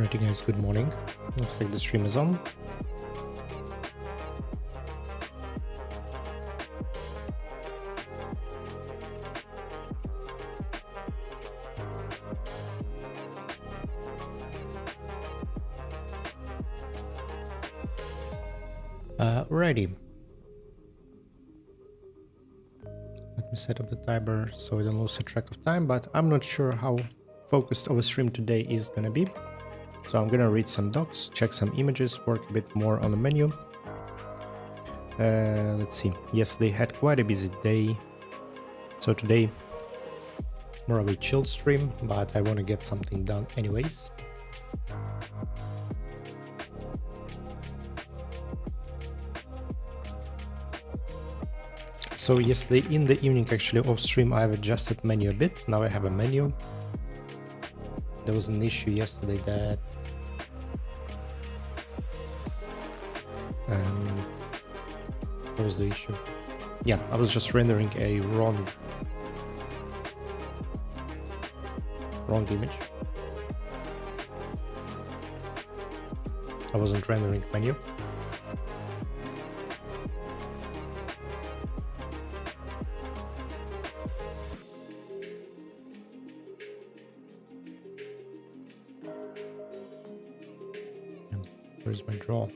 Alrighty guys, good morning. Looks like the stream is on. Alrighty. Let me set up the timer so I don't lose a track of time, but I'm not sure how focused our stream today is gonna be. So I'm gonna read some docs, check some images, work a bit more on the menu. Let's see. Yesterday had quite a busy day. So today, more of a chill stream, but I want to get something done anyways. So yesterday in the evening, actually off stream, I've adjusted menu a bit. Now I have a menu. There was an issue yesterday that what was the issue? Yeah, I was just rendering a wrong image. I wasn't rendering menu. Where's my draw?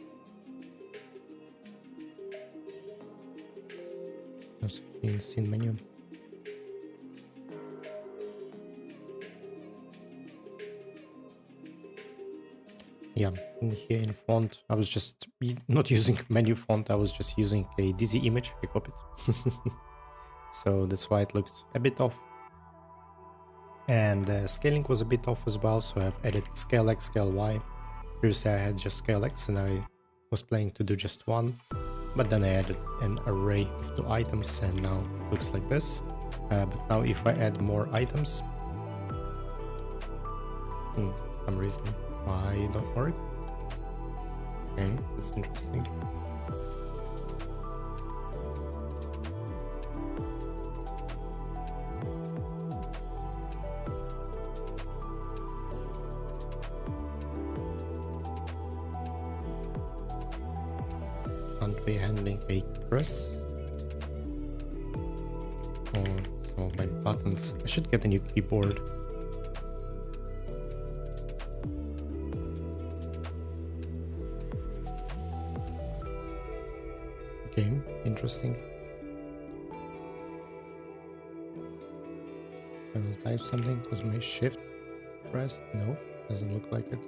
That's in scene menu. Yeah, in here in font, I was just not using menu font, I was just using a dizzy image, I copied. So that's why it looked a bit off. And scaling was a bit off as well, so I've added scale X, scale Y. Previously I had just scale X and I was planning to do just one, but then I added an array of 2 items and now it looks like this. But now if I add more items, for some reason why don't work. Okay, that's interesting. Can't be handling a press. Oh, some of my buttons. I should get a new keyboard. Okay, interesting. I will type something. Was my shift pressed? No, doesn't look like it.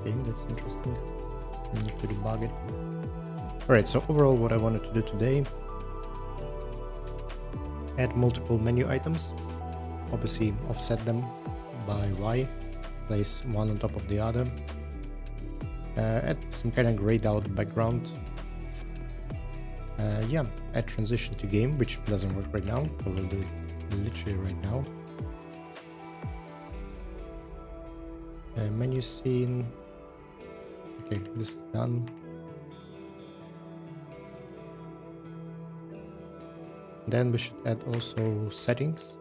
Okay, that's interesting. I need to debug it. Alright, so overall what I wanted to do today, add multiple menu items, obviously offset them by Y, place one on top of the other, add some kind of grayed out background, yeah, add transition to game, which doesn't work right now, but we'll do it literally right now. Menu scene. Okay, this is done. Then we should add also settings.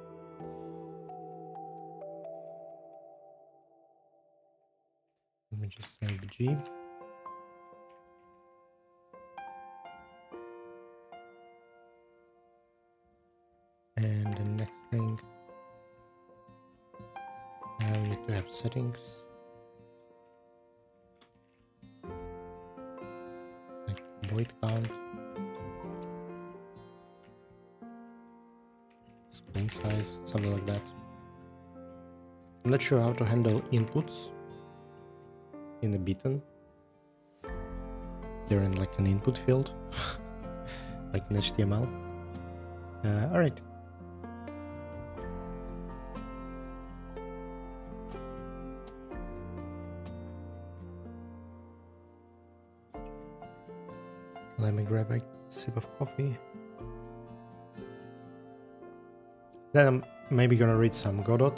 Let me just say G. And the next thing, we need to have settings. Void count, screen size, something like that. I'm not sure how to handle inputs in a button. They're in like an input field, like in HTML. Alright. Let me grab a sip of coffee. Then I'm maybe gonna read some Godot.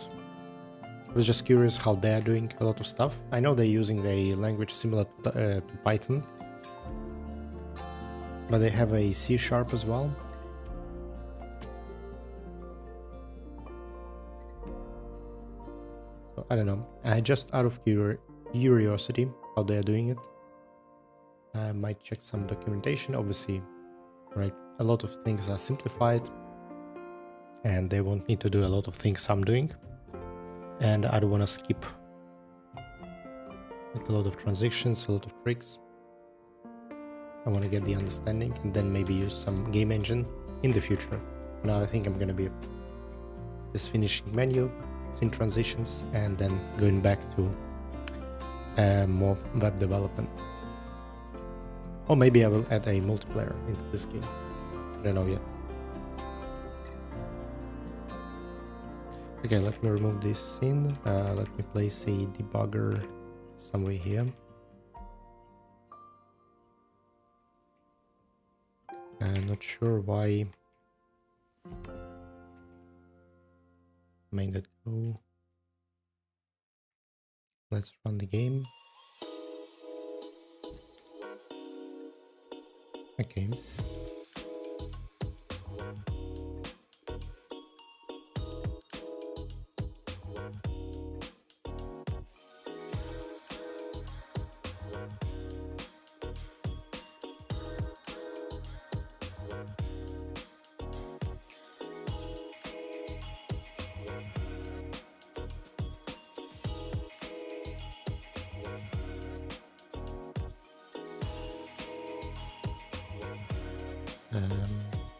I was just curious how they are doing a lot of stuff. I know they're using a language similar to Python, but they have a C# as well. So I don't know. Just out of curiosity how they are doing it. I might check some documentation. Obviously, right, a lot of things are simplified and they won't need to do a lot of things I'm doing. And I don't want to skip like a lot of transitions, a lot of tricks. I want to get the understanding and then maybe use some game engine in the future. Now I think I'm going to be just finishing menu, scene transitions, and then going back to more web development. Or maybe I will add a multiplayer into this game. I don't know yet. Okay, let me remove this scene. Let me place a debugger somewhere here. I'm not sure why made it go. Let's run the game. Okay.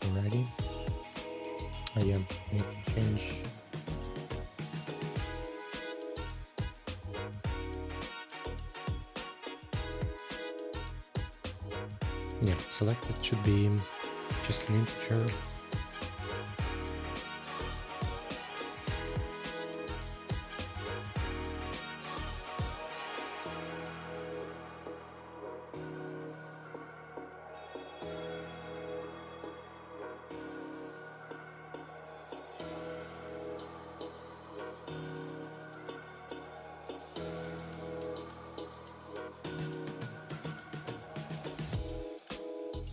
Alrighty. I need to change. Yeah, selected should be just an integer.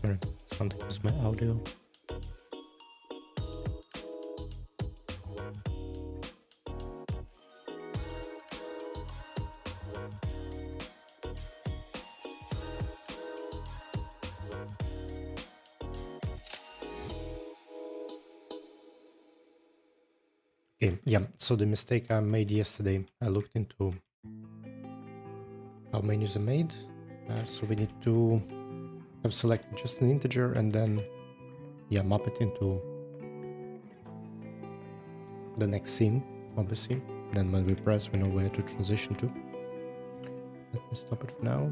Sorry, something was my audio. Okay, yeah, so the mistake I made yesterday, I looked into how menus are made. So we need to have selected just an integer and then, yeah, map it into the next scene, obviously. Then when we press, we know where to transition to. Let me stop it for now.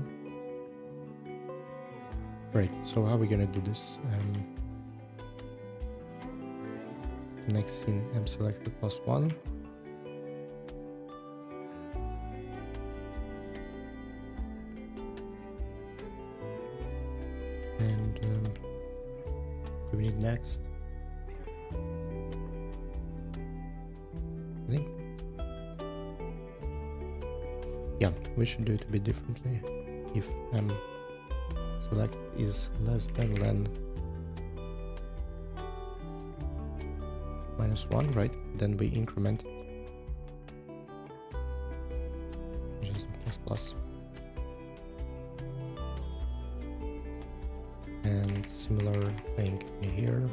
Right, so how are we gonna do this? Next scene, M selected +1. And do we need next? I think. Yeah, we should do it a bit differently. If M select is less than -1, right? Then we increment it. Just plus. And similar thing here.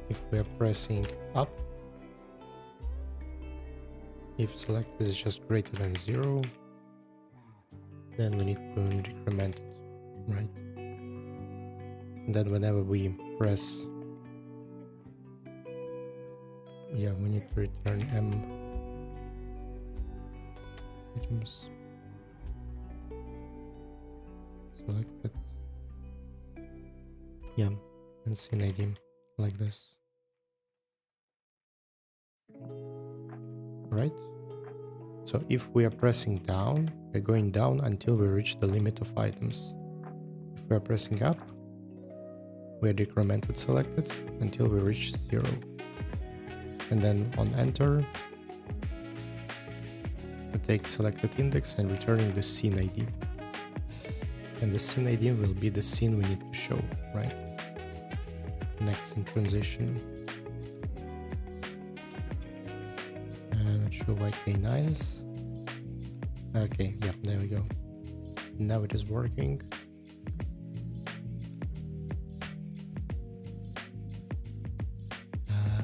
If we are pressing up, if selected is just greater than 0, then we need to decrement it, right? And then whenever we press, yeah, we need to return M items selected. Yeah, and scene ID like this. Right? So if we are pressing down, we're going down until we reach the limit of items. If we are pressing up, where decremented selected until we reach 0. And then on enter, we take selected index and returning the scene ID. And the scene ID will be the scene we need to show, right? Next in transition. Not sure why K9s. Okay, yeah, there we go. Now it is working.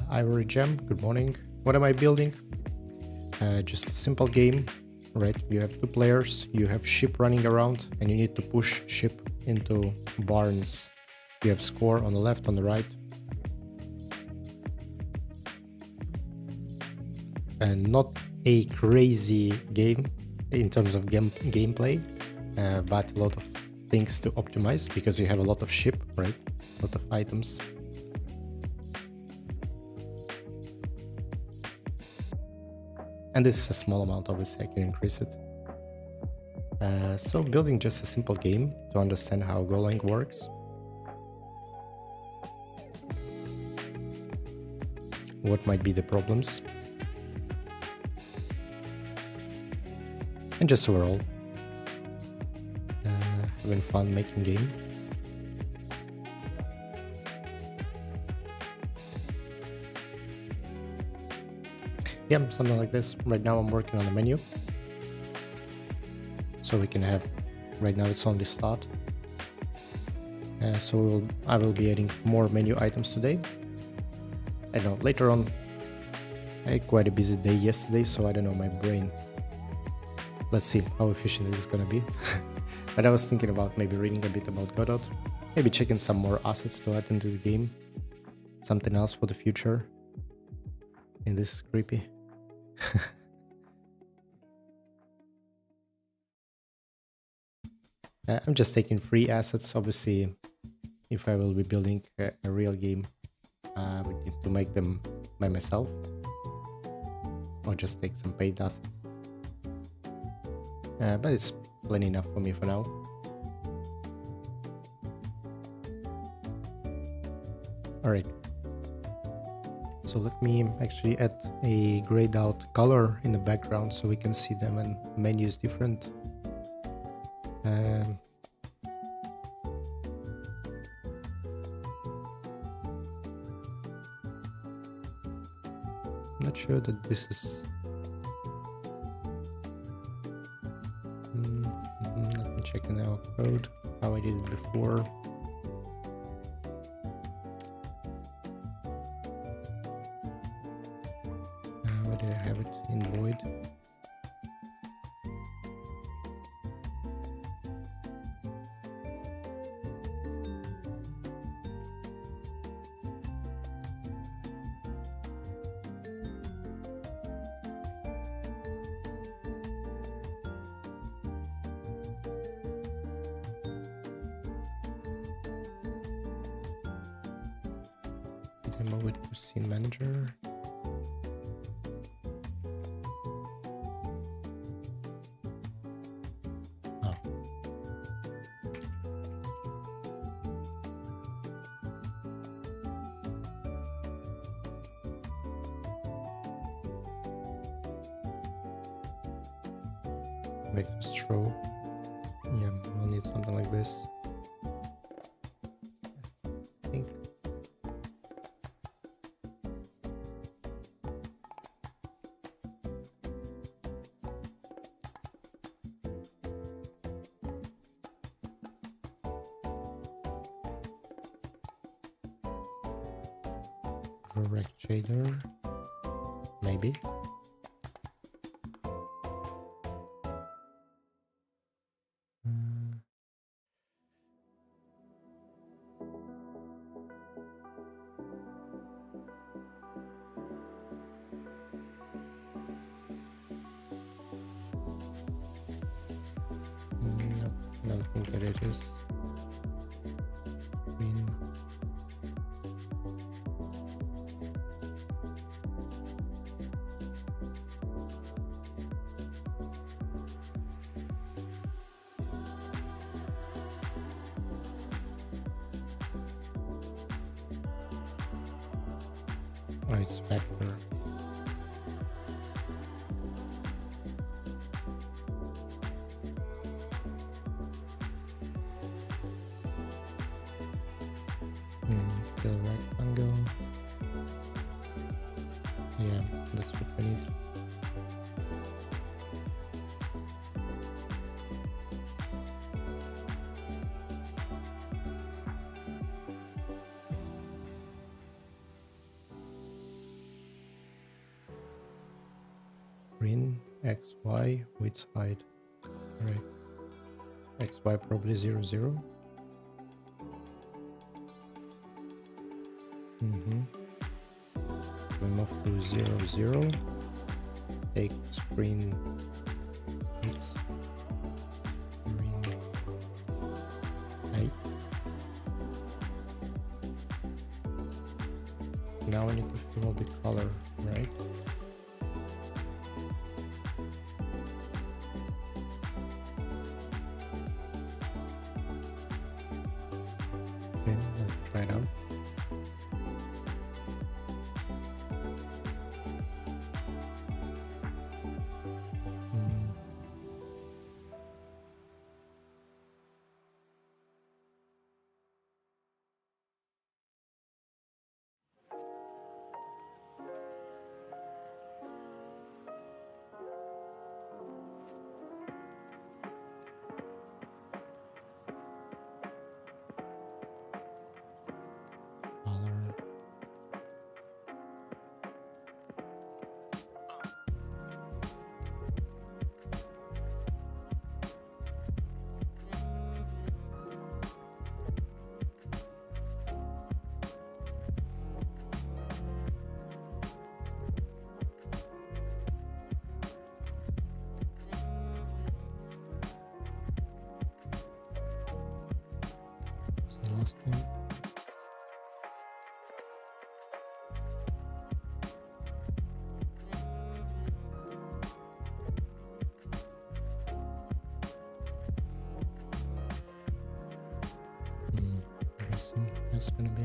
Ivory Gem, good morning. What am I building? Just a simple game, right? You have 2 players, you have ship running around, and you need to push ship into barns. You have score on the left, on the right. And not a crazy game in terms of gameplay, but a lot of things to optimize because you have a lot of ship, right? A lot of items. And this is a small amount, obviously I can increase it. So building just a simple game to understand how Golang works. What might be the problems. And just overall, having fun making game. Yeah, something like this. Right now I'm working on the menu. So we can have, right now it's only start. So I will be adding more menu items today. I don't know, later on, I had quite a busy day yesterday, so I don't know, my brain. Let's see how efficient it is gonna be. But I was thinking about maybe reading a bit about Godot, maybe checking some more assets to add into the game. Something else for the future. And this is creepy. I'm just taking free assets. Obviously, if I will be building a real game, I would need to make them by myself. Or just take some paid assets. But it's plenty enough for me for now. Alright. So let me actually add a grayed out color in the background so we can see them and menu is different. Not sure that this is... Let me check in our code how I did it before. Where did I have it? In void. Move it to scene manager. Oh. Make this throw. Yeah, we'll need something like this. I think. Correct shader, maybe. No, I don't think that it is. Green. Oh, it's vector. Fill rectangle. Yeah, that's what we need. Screen XY width height. Right. XY probably 0, 0. We move to 0, 0. Take screen width. Screen height. Now we need to fill the color, right? Okay, let's try it out. Color. What's the last thing? I think that's gonna be.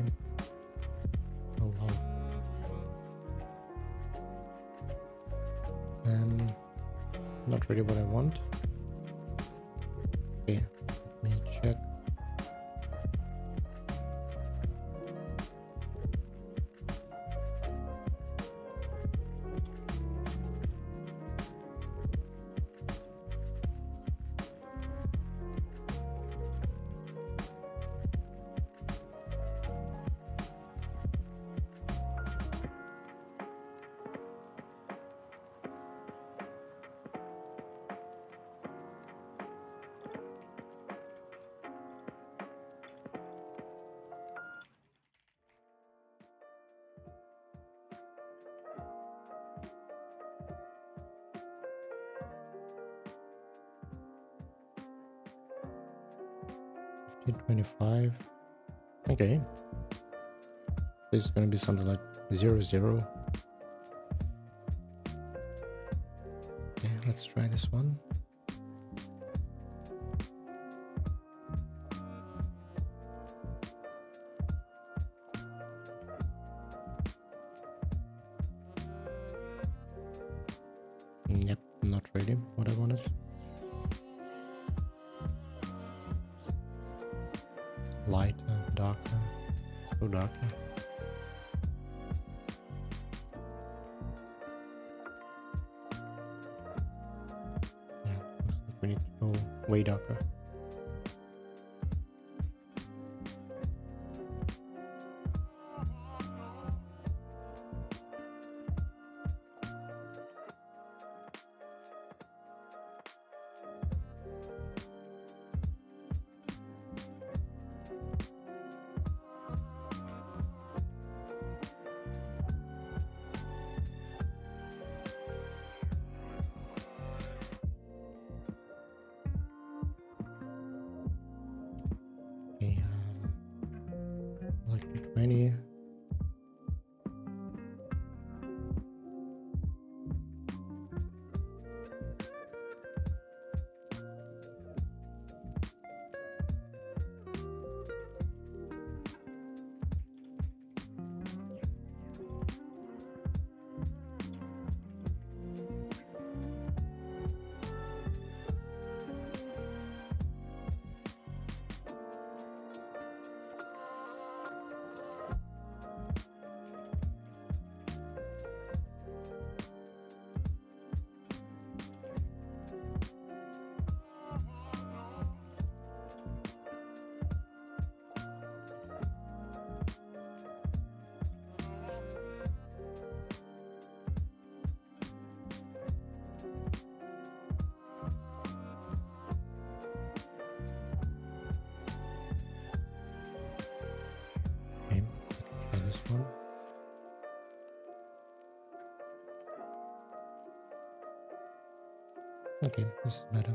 Oh wow. Not really what I want. Okay, let me check. $25. Okay. This is gonna be something like 0, 0. Okay, let's try this one. Yep, not really what I wanted. Lighter, darker, so darker. Yeah, looks like we need to go way darker. this one. Okay, this is better.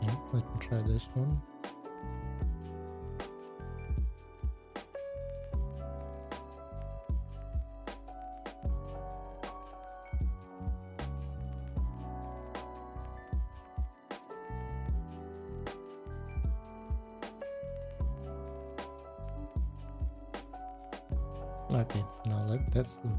Okay, let me try this one. Okay, now that looks good.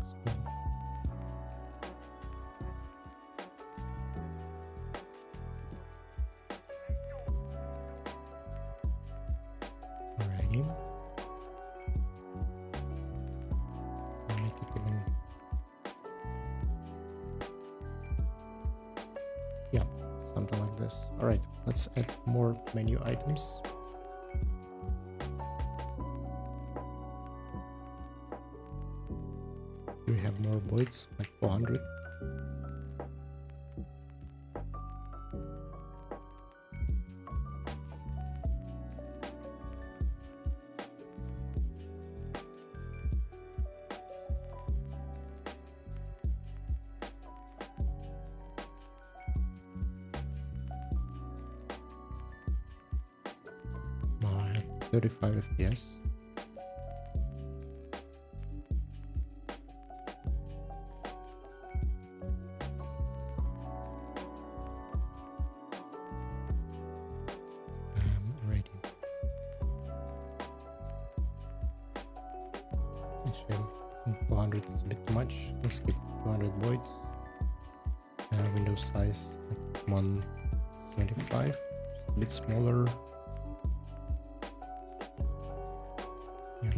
Alrighty. I'll make it even. Yeah, something like this. Alright, let's add more menu items. Do we have more voids, like 400? Now I have 35 FPS. Ready. Actually, 400 is a bit too much. Let's keep 200 voids. Window size like 175, just a bit smaller. Yeah.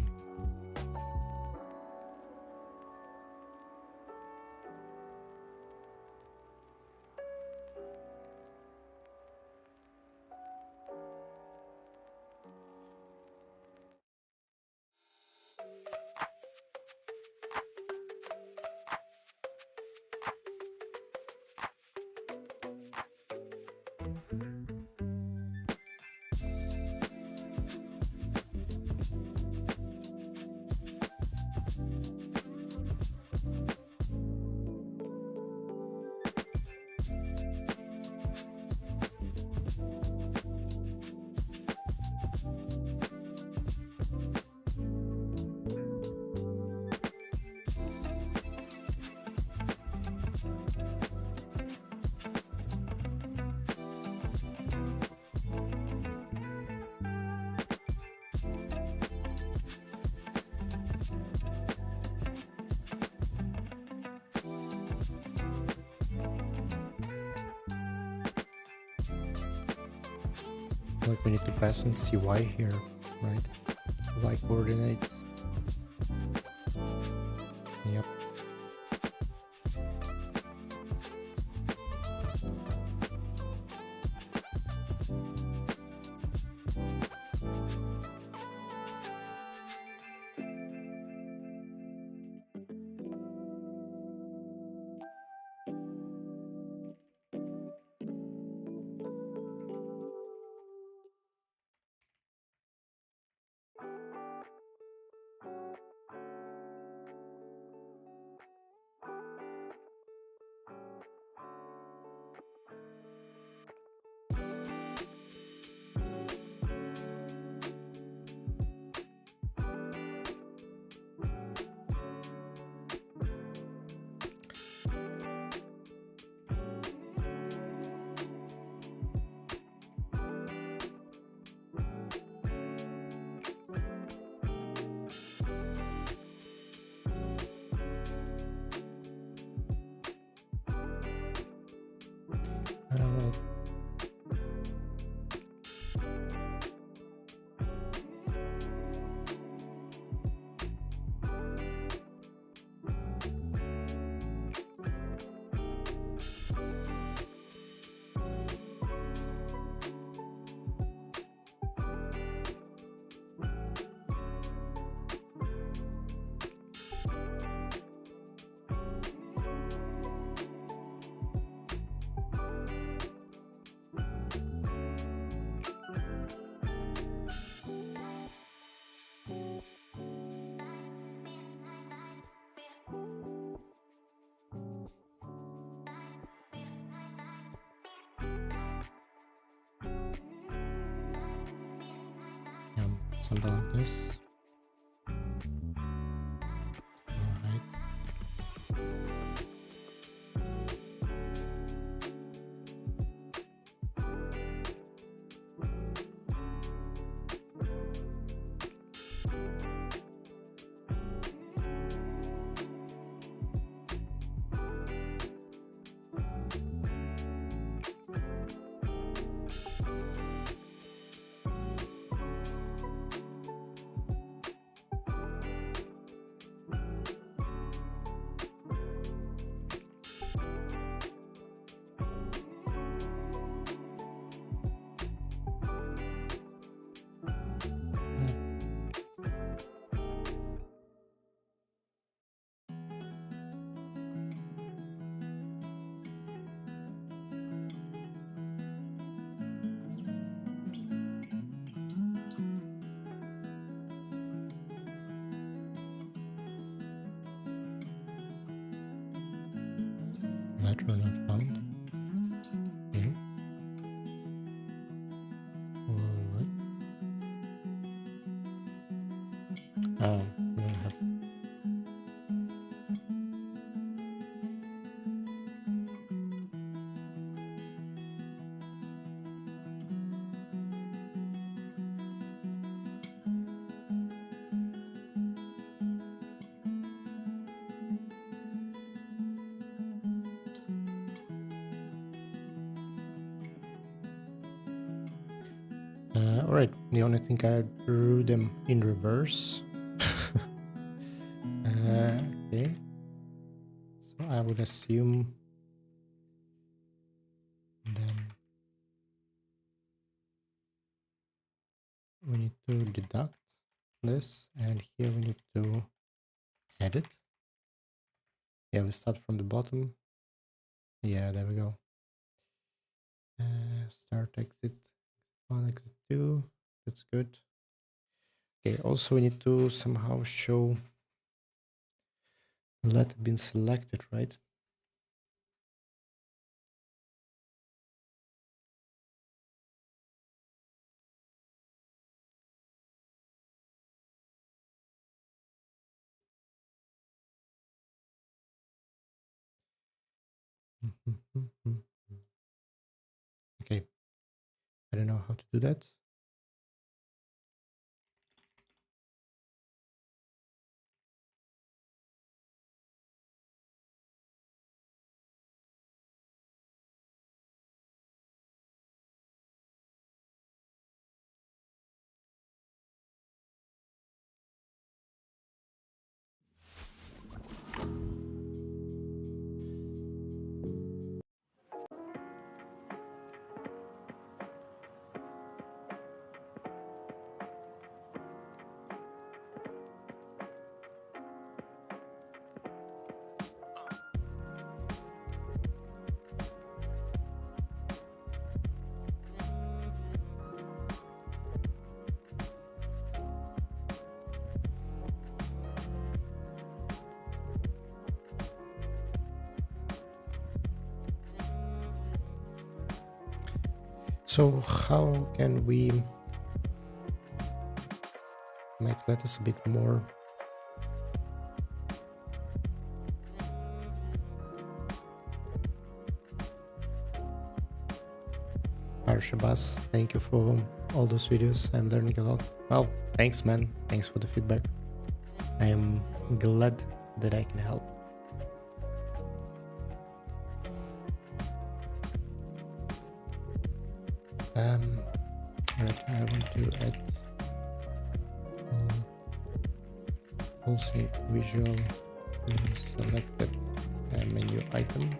Like we need to pass in CY here, right? Y coordinates. Yep. something like this. Alright. Letter not found. Okay. What? Oh, we don't have. Alright, the only thing I drew them in reverse. Okay. So I would assume then we need to deduct this, and here we need to edit. Yeah, we start from the bottom. Yeah, there we go. Start exit 1, exit 2. That's good. Okay, also we need to somehow show the letter been selected, right? Okay, I don't know how to do that. So how can we make letters a bit more Arshabas? Thank you for all those videos. I'm learning a lot. Well, thanks man. Thanks for the feedback. I am glad that I can help. Right, I want to add pulsing visual selected menu item,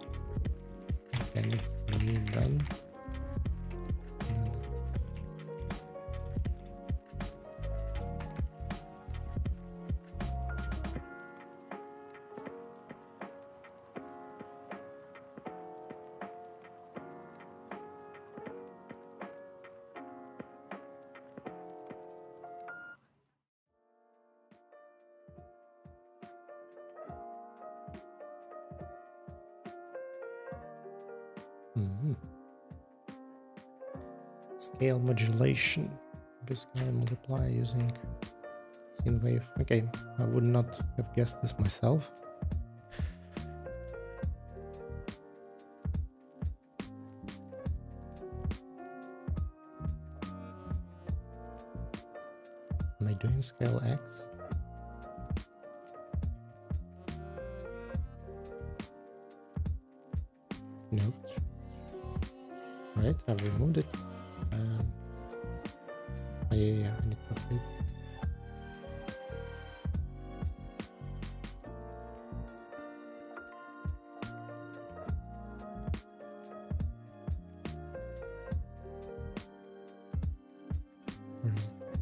and menu done. Scale modulation. Just can I multiply using sine wave? Okay, I would not have guessed this myself. Am I doing scale X? Nope. Alright, I've removed it. Yeah, I need to update.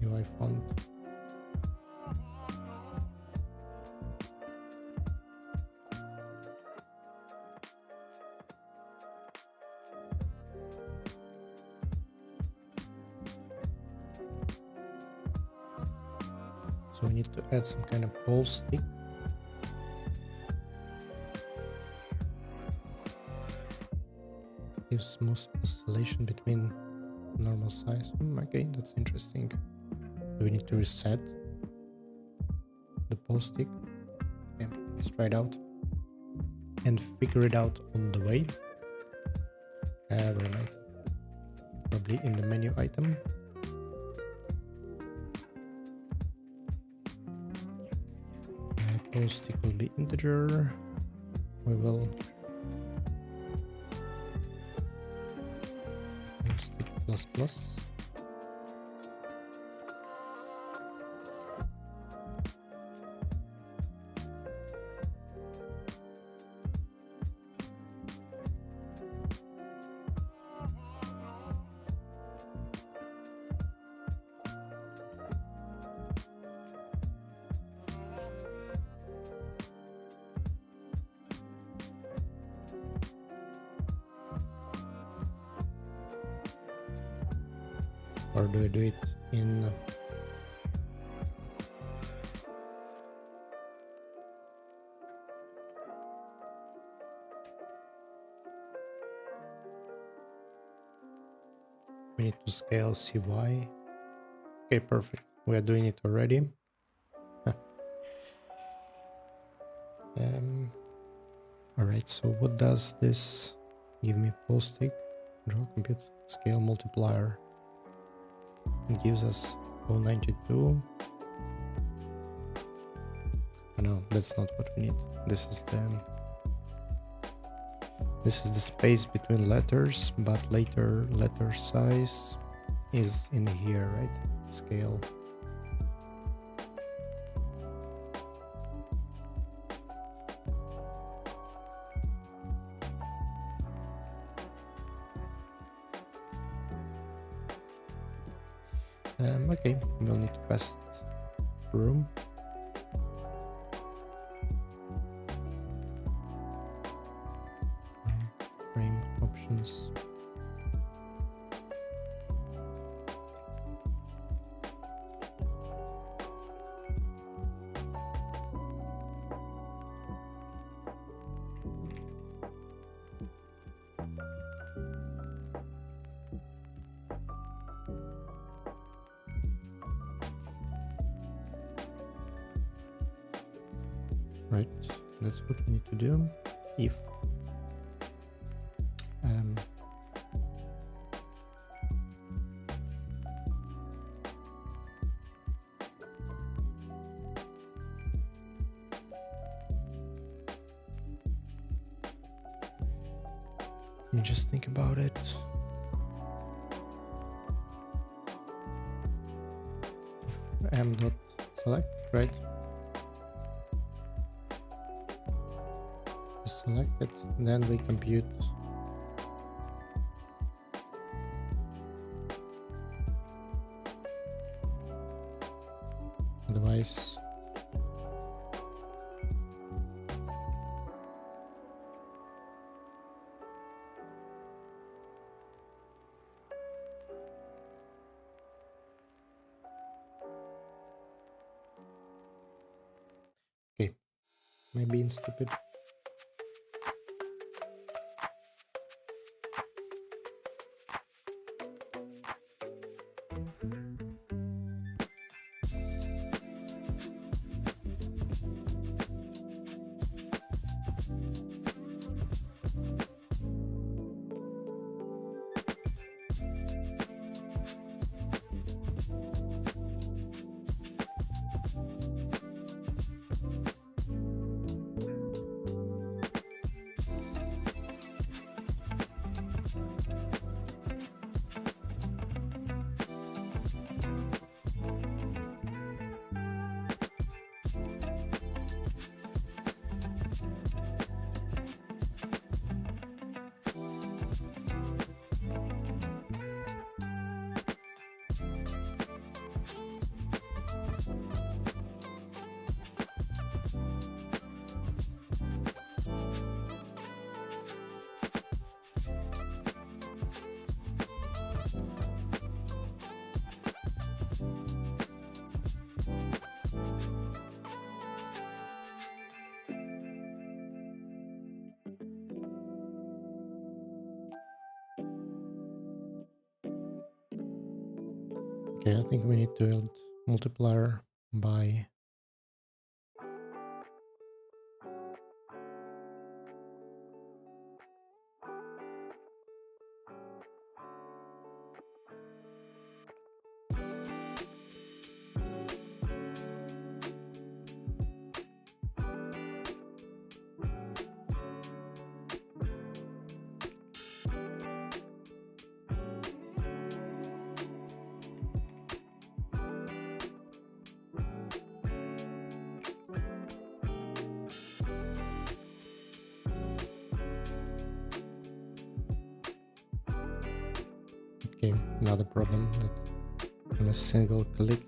UI font. So we need to add some kind of pole stick. Gives smooth oscillation between normal size. Okay, that's interesting. Do we need to reset the pole stick? Okay, let's try it out and figure it out on the way. Where am I? Probably in the menu item. Pole stick will be integer. We will pole stick plus plus. Or do I do it in we need to scale CY. Okay, perfect. We are doing it already. Alright, so what does this give me? Pole stick, draw compute scale multiplier. It gives us 0.92. Oh, no, that's not what we need. This is the space between letters, but later letter size is in here, right? Scale. Okay, we'll need to pass it through. Frame options. Right, that's what we need to do. If let me just think about it. M dot select, right? Select it, then we compute otherwise okay, my being stupid. Okay, I think we need to build multiplier by okay, another problem that on a single click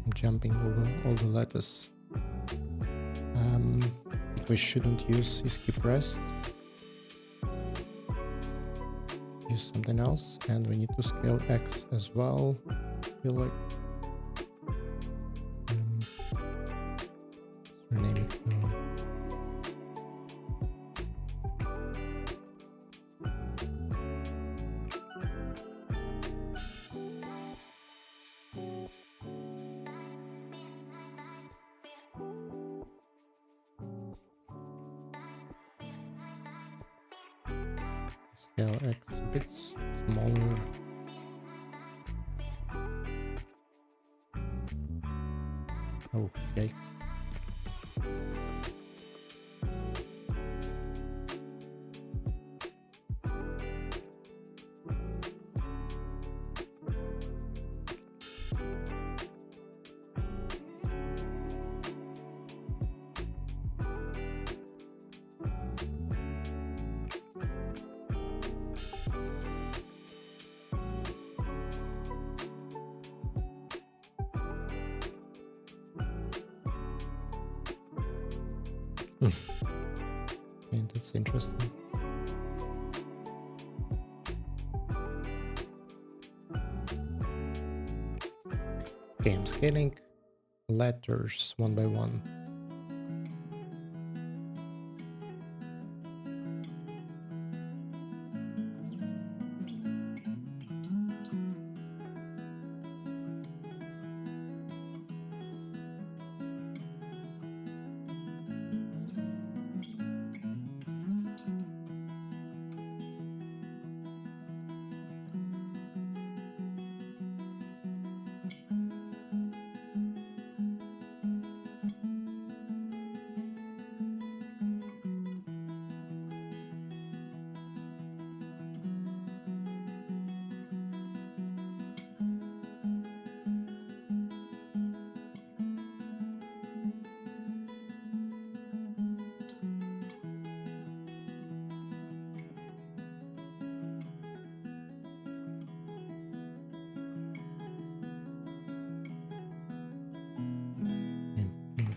I'm jumping over all the letters. I think we shouldn't use escape rest. Use something else, and we need to scale X as well. Feel like rename it to scale X a bit smaller. Oh, yikes. And that's interesting. Okay, I'm scaling letters one by one.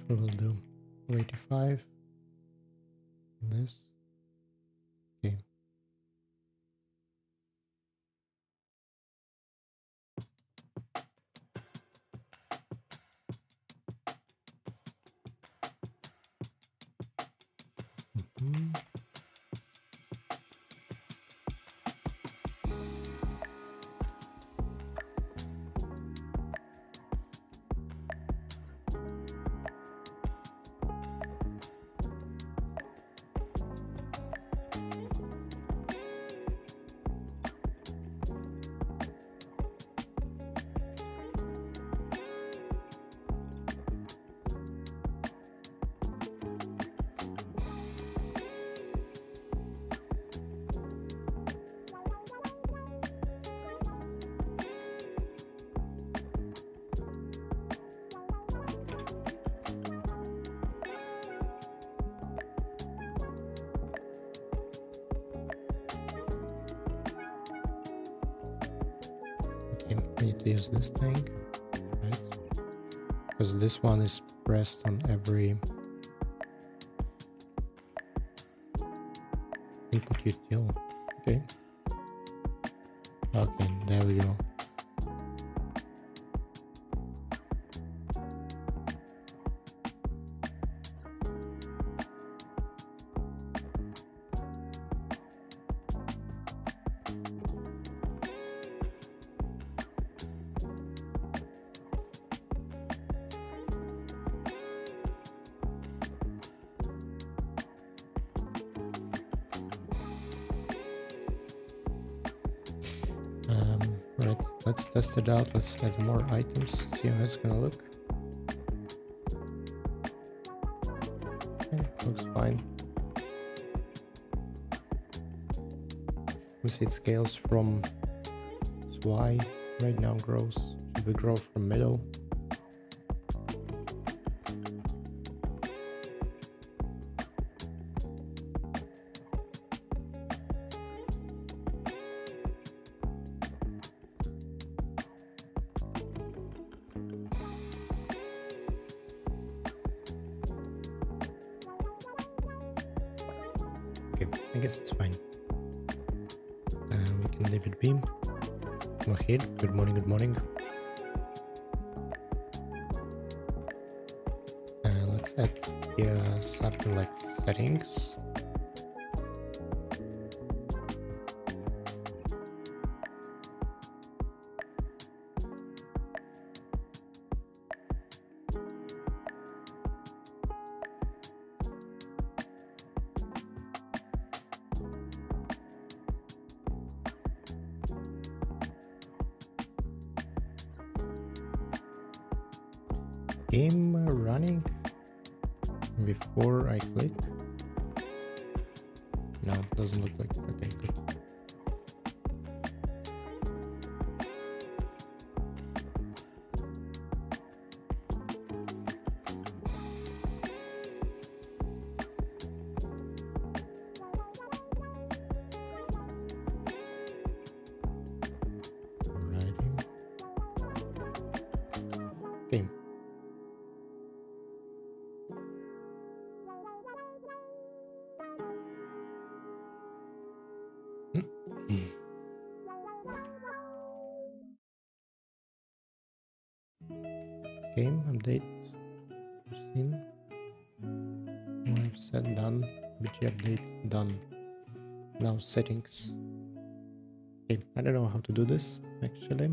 We will do 85. This. Okay. Mm-hmm. Okay, we need to use this thing, right? Because this one is pressed on every input util. Okay. Okay, there we go. Right, let's test it out. Let's add more items, see how it's gonna look. Okay, looks fine. We see it scales from Y, right now grows. Should we grow from middle? Okay, I guess it's fine. We can leave it be. Mohid, good morning, good morning. Let's add here something like settings. Game running before I click. No, doesn't look like it. Okay, good. Alrighty. Okay. Game update. Scene. I've said done. BG update done. Now settings. Okay, I don't know how to do this actually.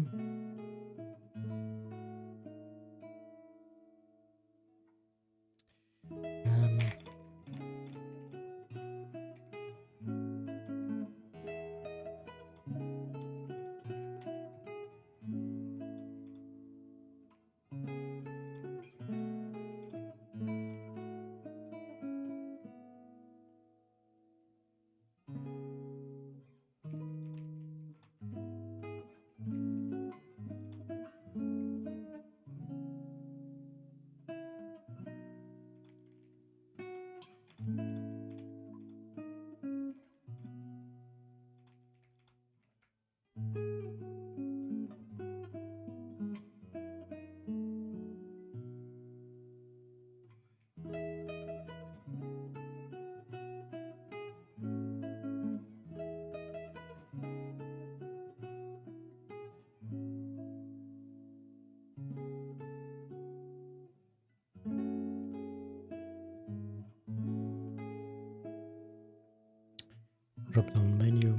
Drop down menu.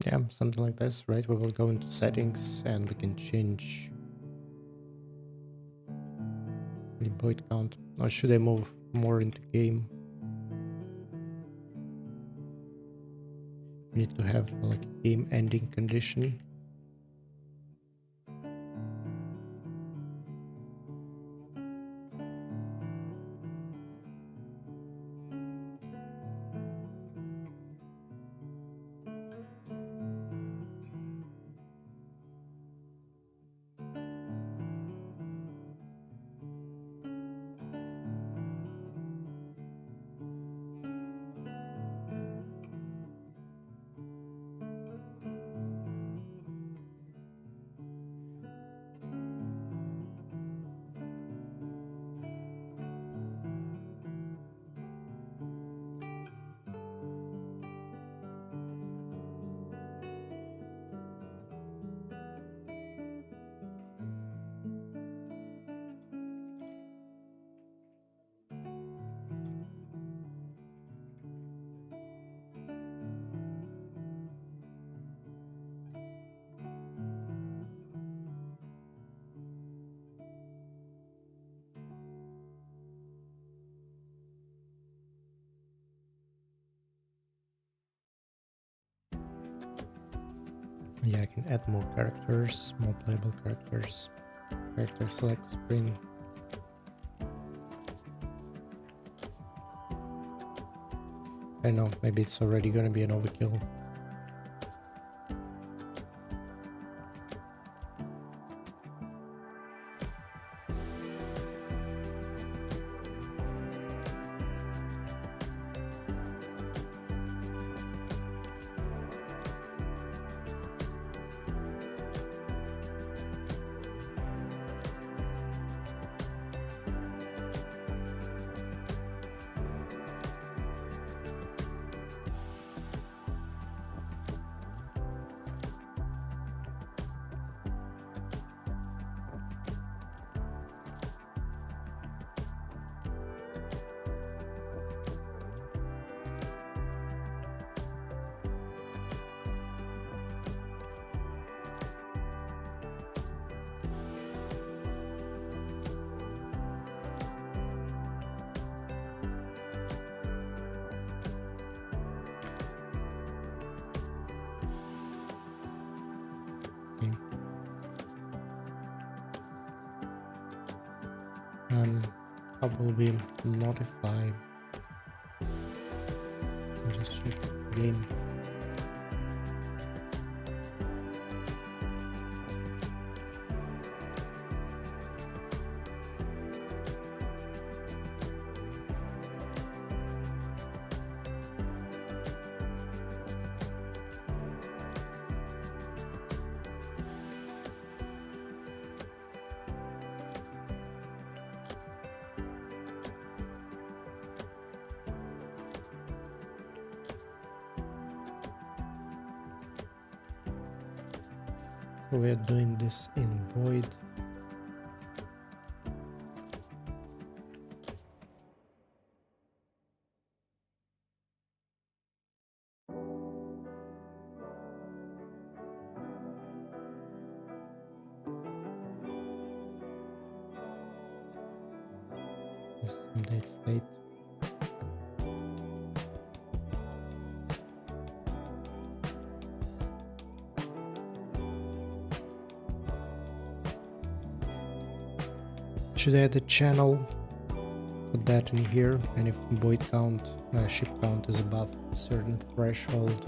Yeah, something like this, right? We will go into settings and we can change the byte count. Or should I move more into game? We need to have like a game ending condition. Yeah, I can add more characters, more playable characters. Character select screen. I know, maybe it's already gonna be an overkill. How will we modify? Just check again. We're doing this in void. This update state. Should add a channel, put that in here, and if void count, ship count is above a certain threshold,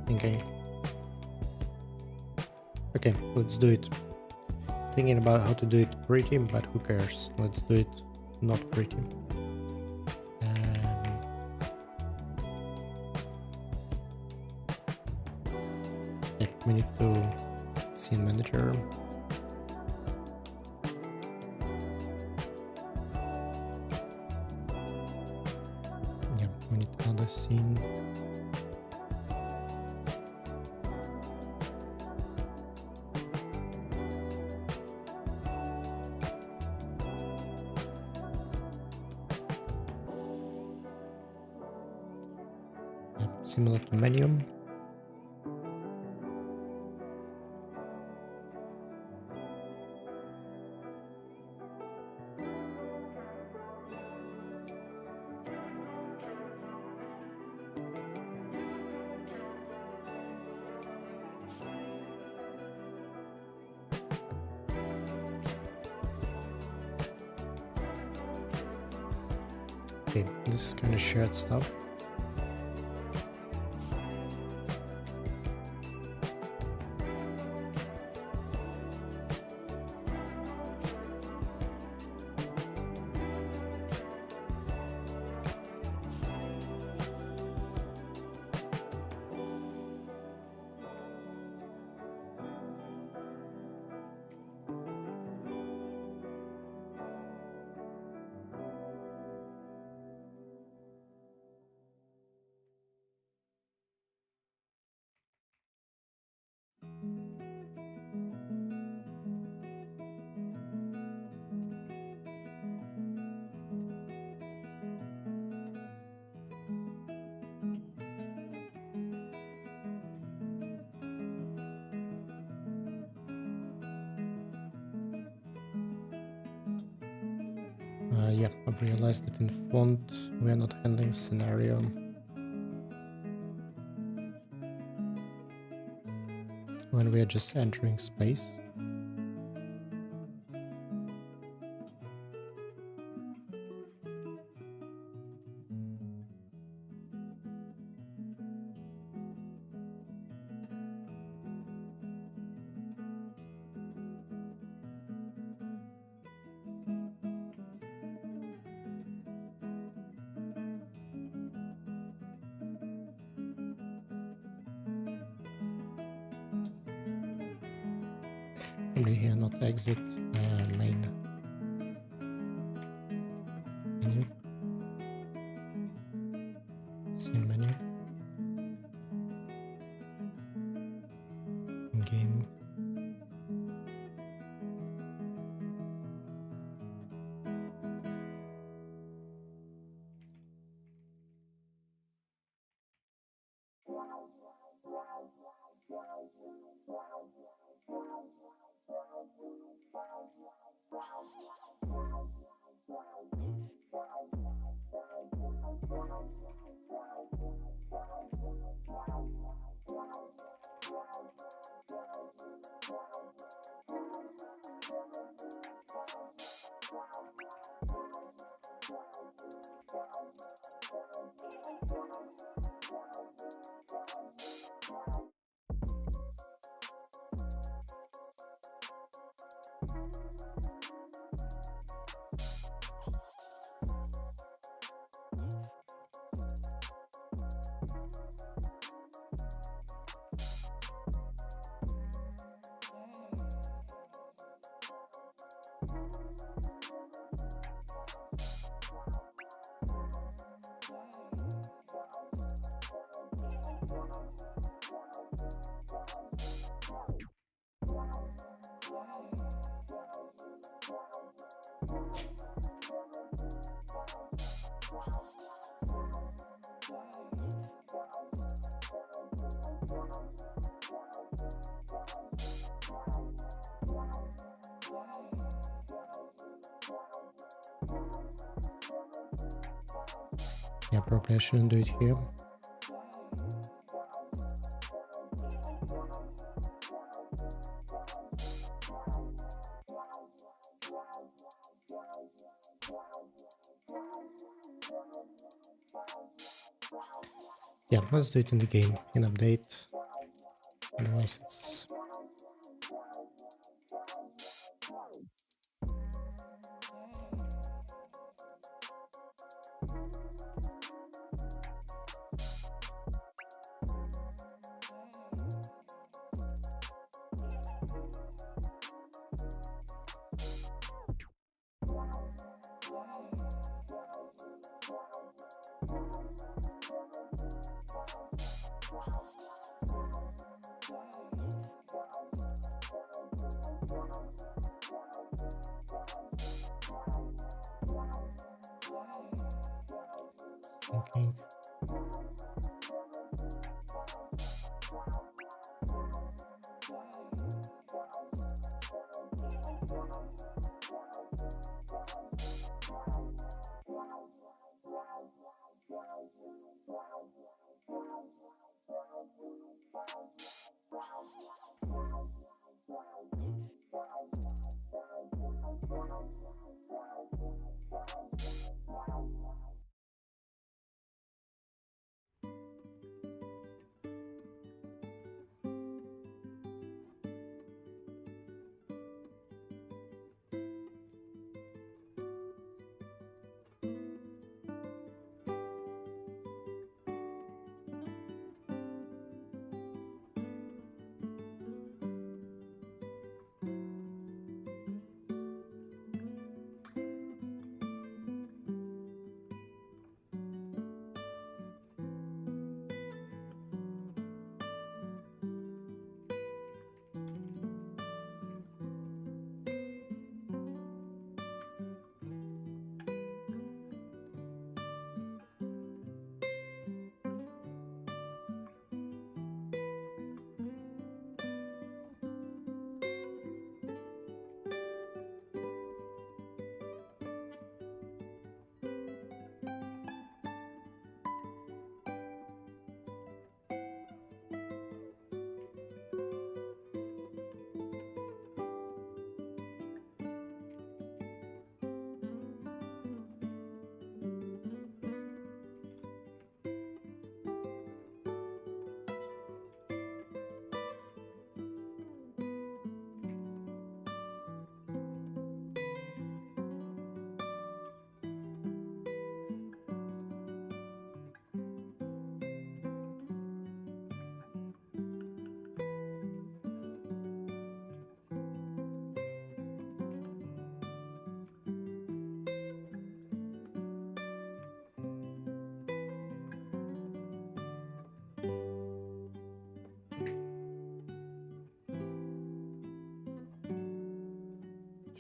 thinking. Okay, let's do it. Thinking about how to do it pretty, but who cares? Let's do it not pretty. Yeah, we need to scene manager. Yeah, we need another scene. Similar to menu. Okay, this is kind of shared stuff. Yeah, I've realized that in font we are not handling scenario. When we are just entering space. Probably here not exit main menu, scene menu, game. Yeah, probably I shouldn't do it here. Yeah, let's do it in the game, in update. Otherwise it's... thinking.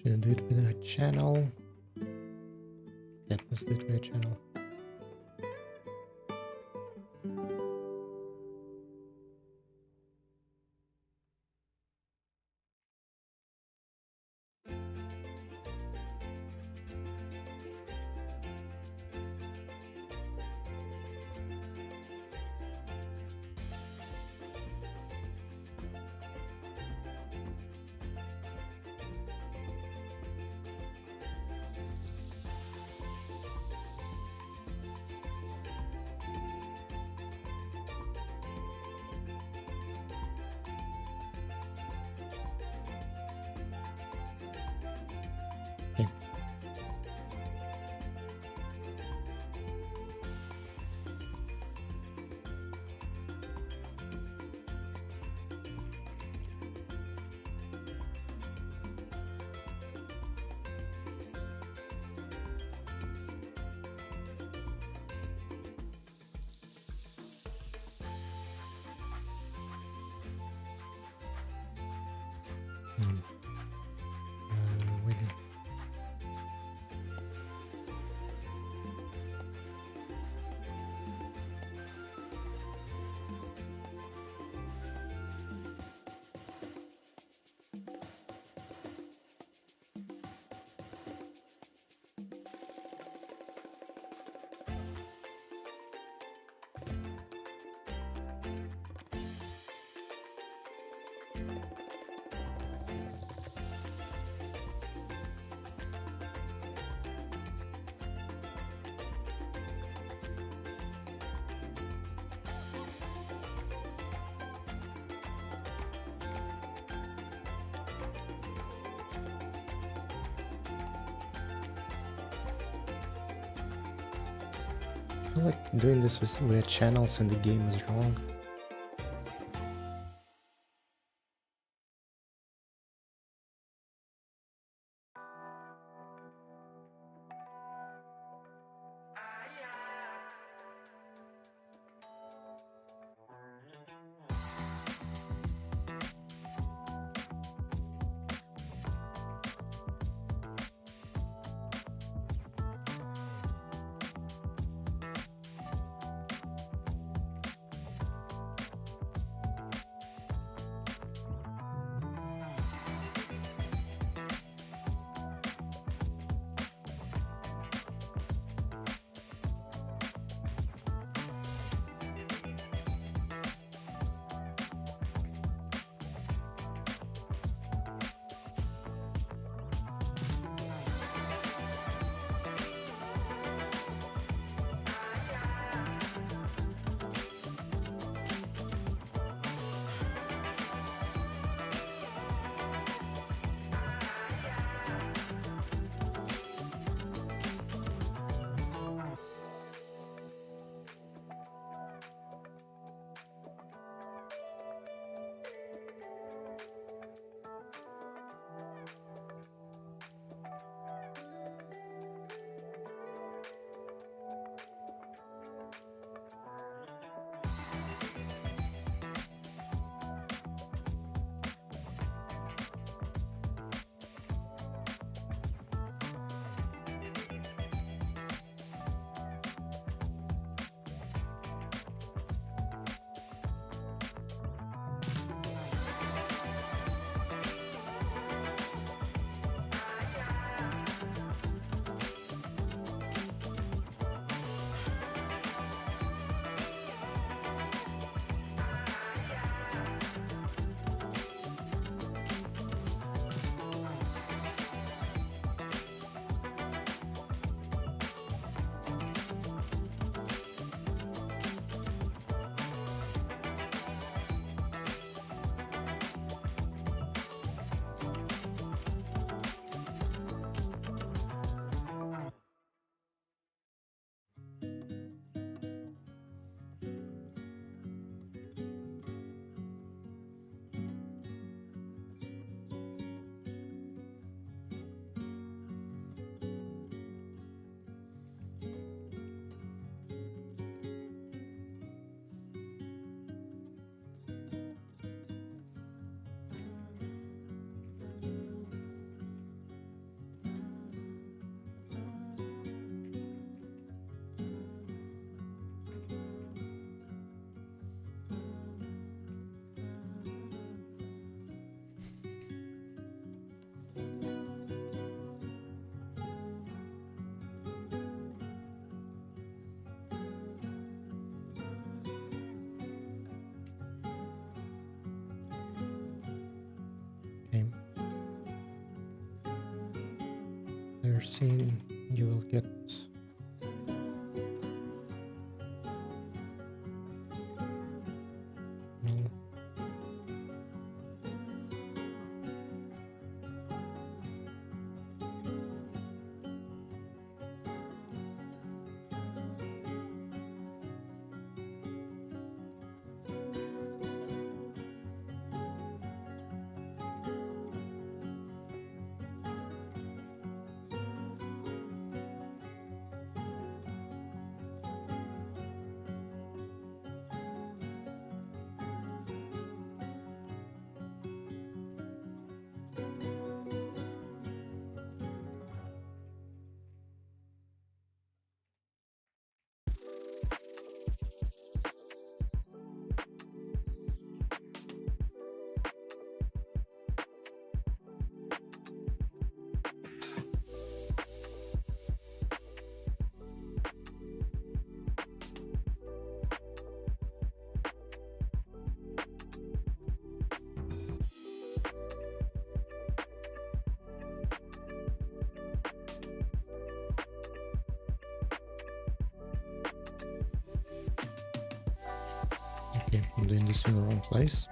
Should I do it with a channel? Yeah, let's do it with a channel. Okay. Wait. I feel like doing this with channels in the game is wrong. clear scene, you will get no. Okay, I'm doing this in the wrong place.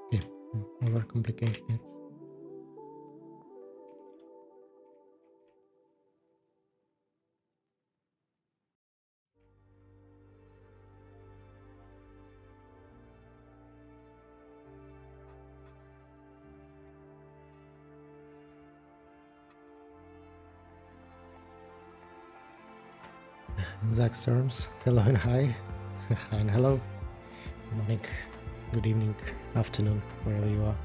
Okay, overcomplicating it. Zach Storms, hello and hi. Hi and hello. Good morning, good evening, afternoon, wherever you are.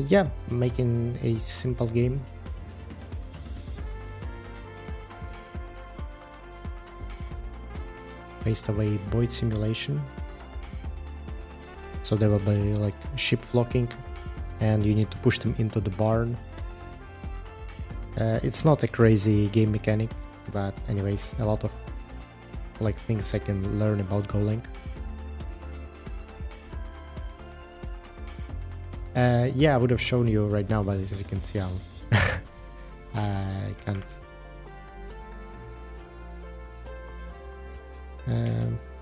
Yeah, making a simple game. Based on a void simulation. So there will be like sheep flocking and you need to push them into the barn. It's not a crazy game mechanic, but anyways, a lot of like things I can learn about Golang. Yeah, I would have shown you right now, but as you can see, I can't.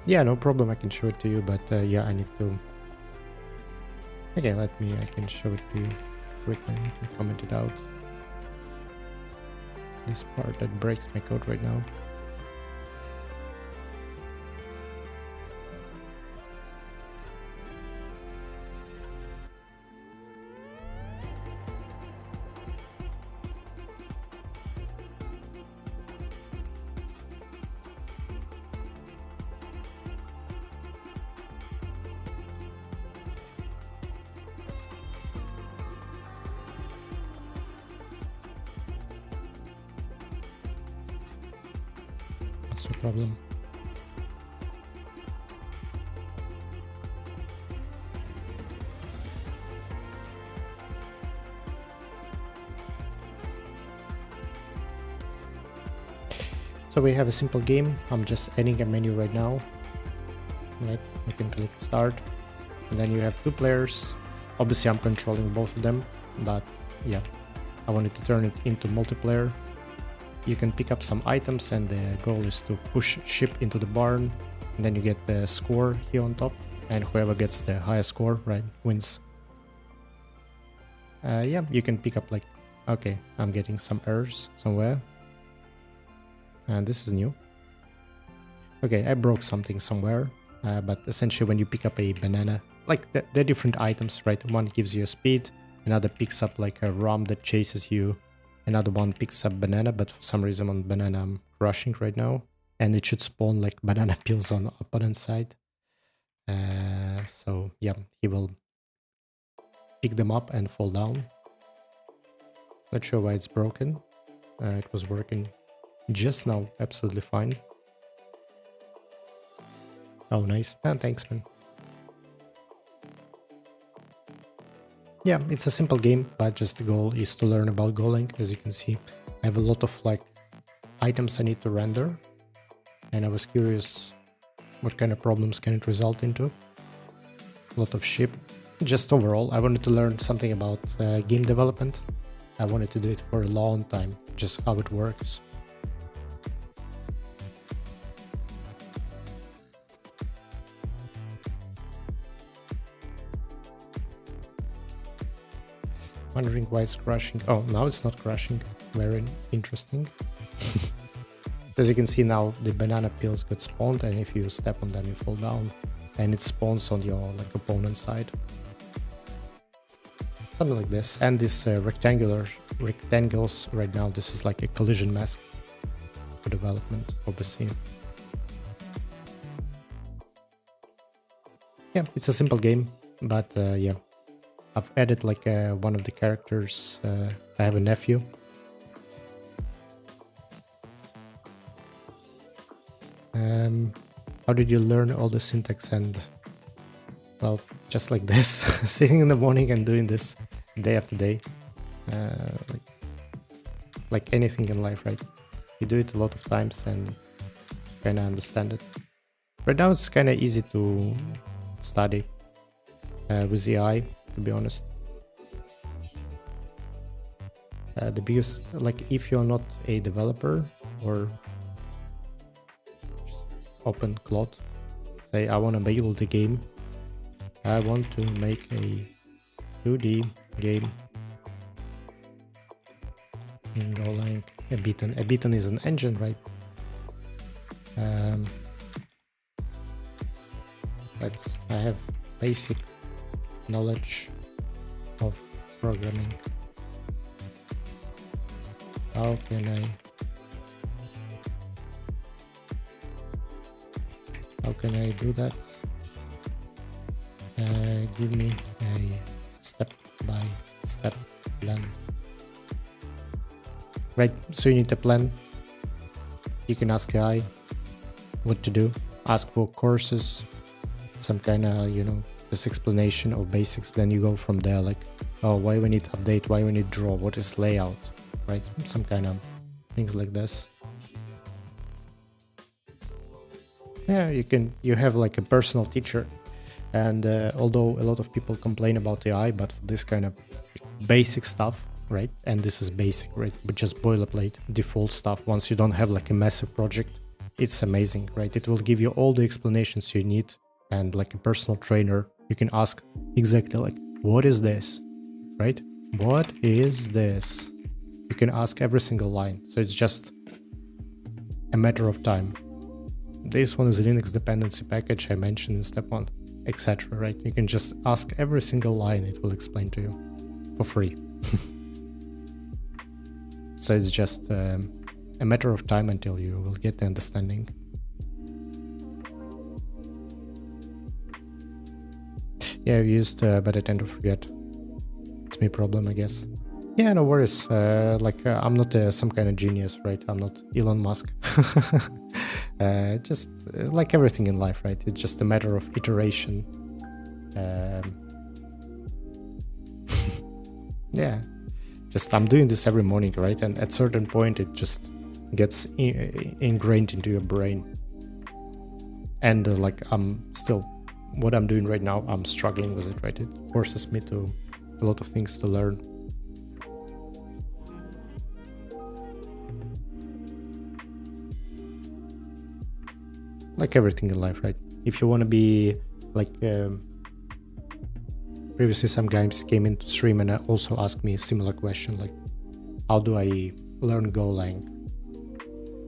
Yeah, no problem, I can show it to you, but yeah, I need to... Okay, I can show it to you quickly, I can comment it out. This part that breaks my code right now. What's the problem? So we have a simple game. I'm just adding a menu right now. Right, you can click start, and then you have 2 players. Obviously I'm controlling both of them, but yeah, I wanted to turn it into multiplayer. You can pick up some items, and the goal is to push ship into the barn, and then you get the score here on top, and whoever gets the highest score, right, wins. Yeah, you can pick up like, okay, I'm getting some errors somewhere. And this is new. Okay, I broke something somewhere, but essentially when you pick up a banana, like they're different items, right? One gives you a speed, another picks up like a ram that chases you, another one picks up banana, but for some reason on banana I'm crushing right now, and it should spawn like banana peels on the opponent's side. So yeah, he will pick them up and fall down. Not sure why it's broken. It was working just now absolutely fine. Oh, nice. Thanks, man. Yeah, it's a simple game, but just the goal is to learn about Golang. As you can see, I have a lot of like items I need to render, and I was curious what kind of problems can it result into. A lot of ship. Just overall, I wanted to learn something about game development. I wanted to do it for a long time, just how it works. Wondering why it's crashing. Oh, now it's not crashing. Very interesting. As you can see now, the banana peels got spawned, and if you step on them, you fall down, and it spawns on your like opponent's side. Something like this. And this rectangles right now. This is like a collision mask for development, obviously. Yeah, it's a simple game, but yeah. I've added like one of the characters. I have a nephew. How did you learn all the syntax? And well, just like this, sitting in the morning and doing this day after day. Like anything in life, right? You do it a lot of times and kind of understand it. Right now it's kind of easy to study with AI. To be honest, the biggest, like if you're not a developer or just open Cloud, say I want to build a game, I want to make a 2D game in Golang. A beaten is an engine, right? I have basic knowledge of programming. How can I do that? Give me a step-by-step plan. Right, so you need a plan. You can ask AI what to do, ask for courses, some kind of, this explanation of basics. Then you go from there, like, oh, why we need update, why we need draw, what is layout, right? Some kind of things like this. Yeah, you have like a personal teacher. And although a lot of people complain about AI, but for this kind of basic stuff, right? And this is basic, right? But just boilerplate, default stuff. Once you don't have like a massive project, it's amazing, right? It will give you all the explanations you need, and like a personal trainer, you can ask exactly like, what is this, right? What is this? You can ask every single line. So it's just a matter of time. This one is a Linux dependency package I mentioned in step 1, etc. Right? You can just ask every single line, it will explain to you for free. So it's just a matter of time until you will get the understanding. Yeah, I've used, but I tend to forget. It's my problem, I guess. Yeah, no worries. I'm not some kind of genius, right? I'm not Elon Musk. Just like everything in life, right? It's just a matter of iteration. Yeah, just I'm doing this every morning, right? And at certain point, it just gets ingrained into your brain. And like what I'm doing right now, I'm struggling with it, right? It forces me to a lot of things to learn. Like everything in life, right? If you want to be like previously some guys came into stream and also asked me a similar question, like how do I learn Golang?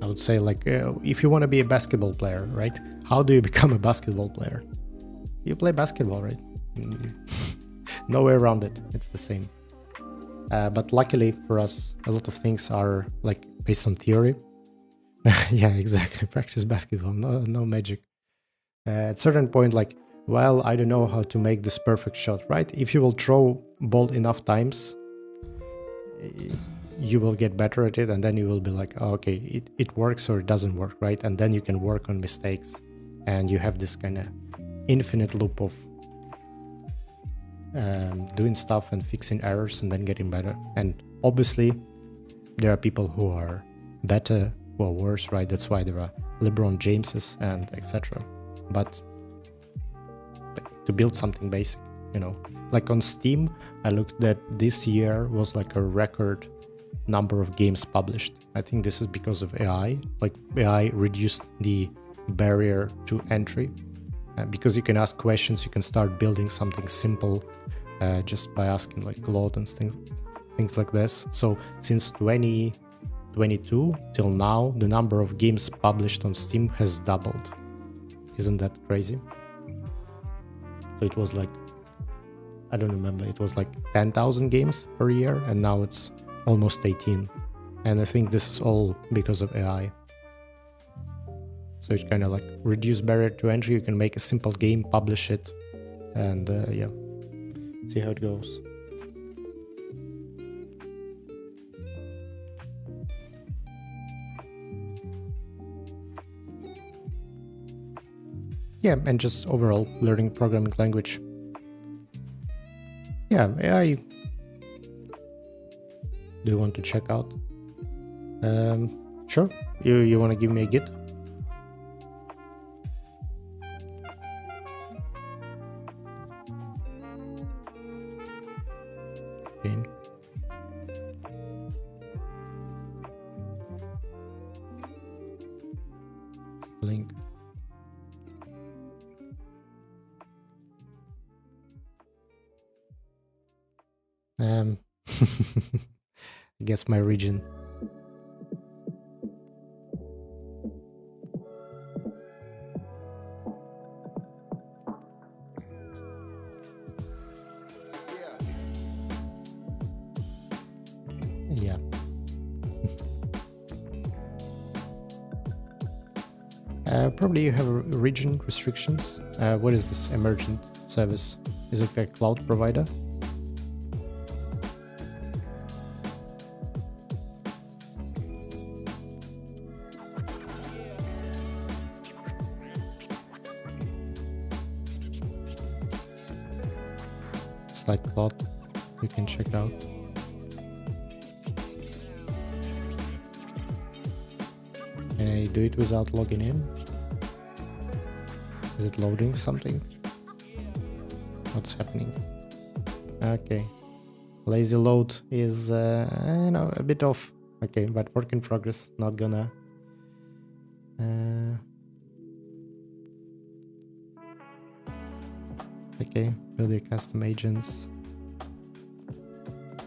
I would say like if you want to be a basketball player, right? How do you become a basketball player? You play basketball, right? No way around it. It's the same. But luckily for us, a lot of things are like based on theory. Yeah, exactly. Practice basketball, no magic. At certain point, like, well, I don't know how to make this perfect shot, right? If you will throw ball enough times, you will get better at it, and then you will be like, oh, okay, it works or it doesn't work, right? And then you can work on mistakes, and you have this kind of infinite loop of doing stuff and fixing errors and then getting better. And obviously, there are people who are better, who are worse, right? That's why there are LeBron Jameses and etc. But to build something basic, you know, like on Steam, I looked that this year was like a record number of games published. I think this is because of AI. Like AI reduced the barrier to entry because you can ask questions, you can start building something simple just by asking like Claude and things like this. So since 2022 till now, the number of games published on Steam has doubled. Isn't that crazy? So it was like, I don't remember, it was like 10,000 games per year, and now it's almost 18. And I think this is all because of AI. So it's kind of like reduce barrier to entry. You can make a simple game, publish it, and yeah, see how it goes. Yeah, and just overall learning programming language. Yeah, AI. Do you want to check out? Sure. You want to give me a Git? Okay. Link. I guess my region. Yeah. Probably you have region restrictions. What is this emergent service? Is it a cloud provider? It's like cloud. You can check out. Can I do it without logging in? Is it loading something? What's happening? Okay. Lazy load is, you know, a bit off. Okay, but work in progress. Not gonna... Okay, build your custom agents.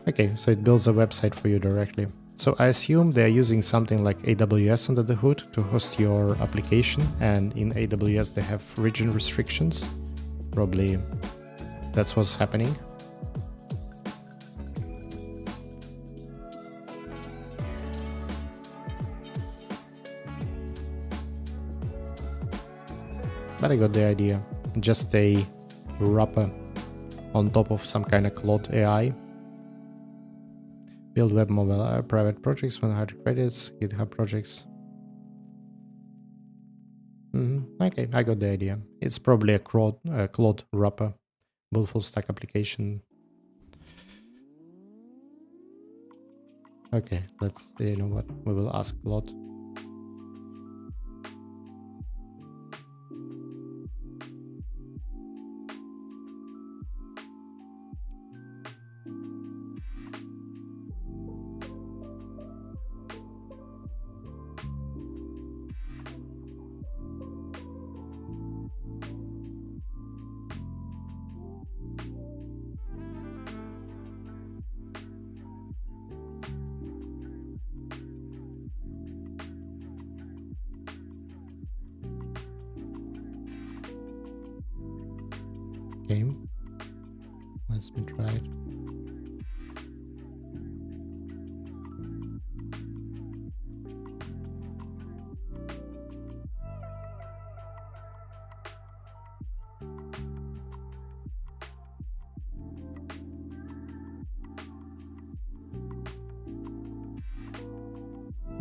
Okay, so it builds a website for you directly. So I assume they're using something like AWS under the hood to host your application, and in AWS they have region restrictions. Probably that's what's happening. But I got the idea. Just a wrapper on top of some kind of Claude AI. Build web mobile private projects, 100 credits, GitHub projects. Okay, I got the idea. It's probably a Claude wrapper, full stack application. Okay, let's, you know what, we will ask Claude. Okay, let's try it.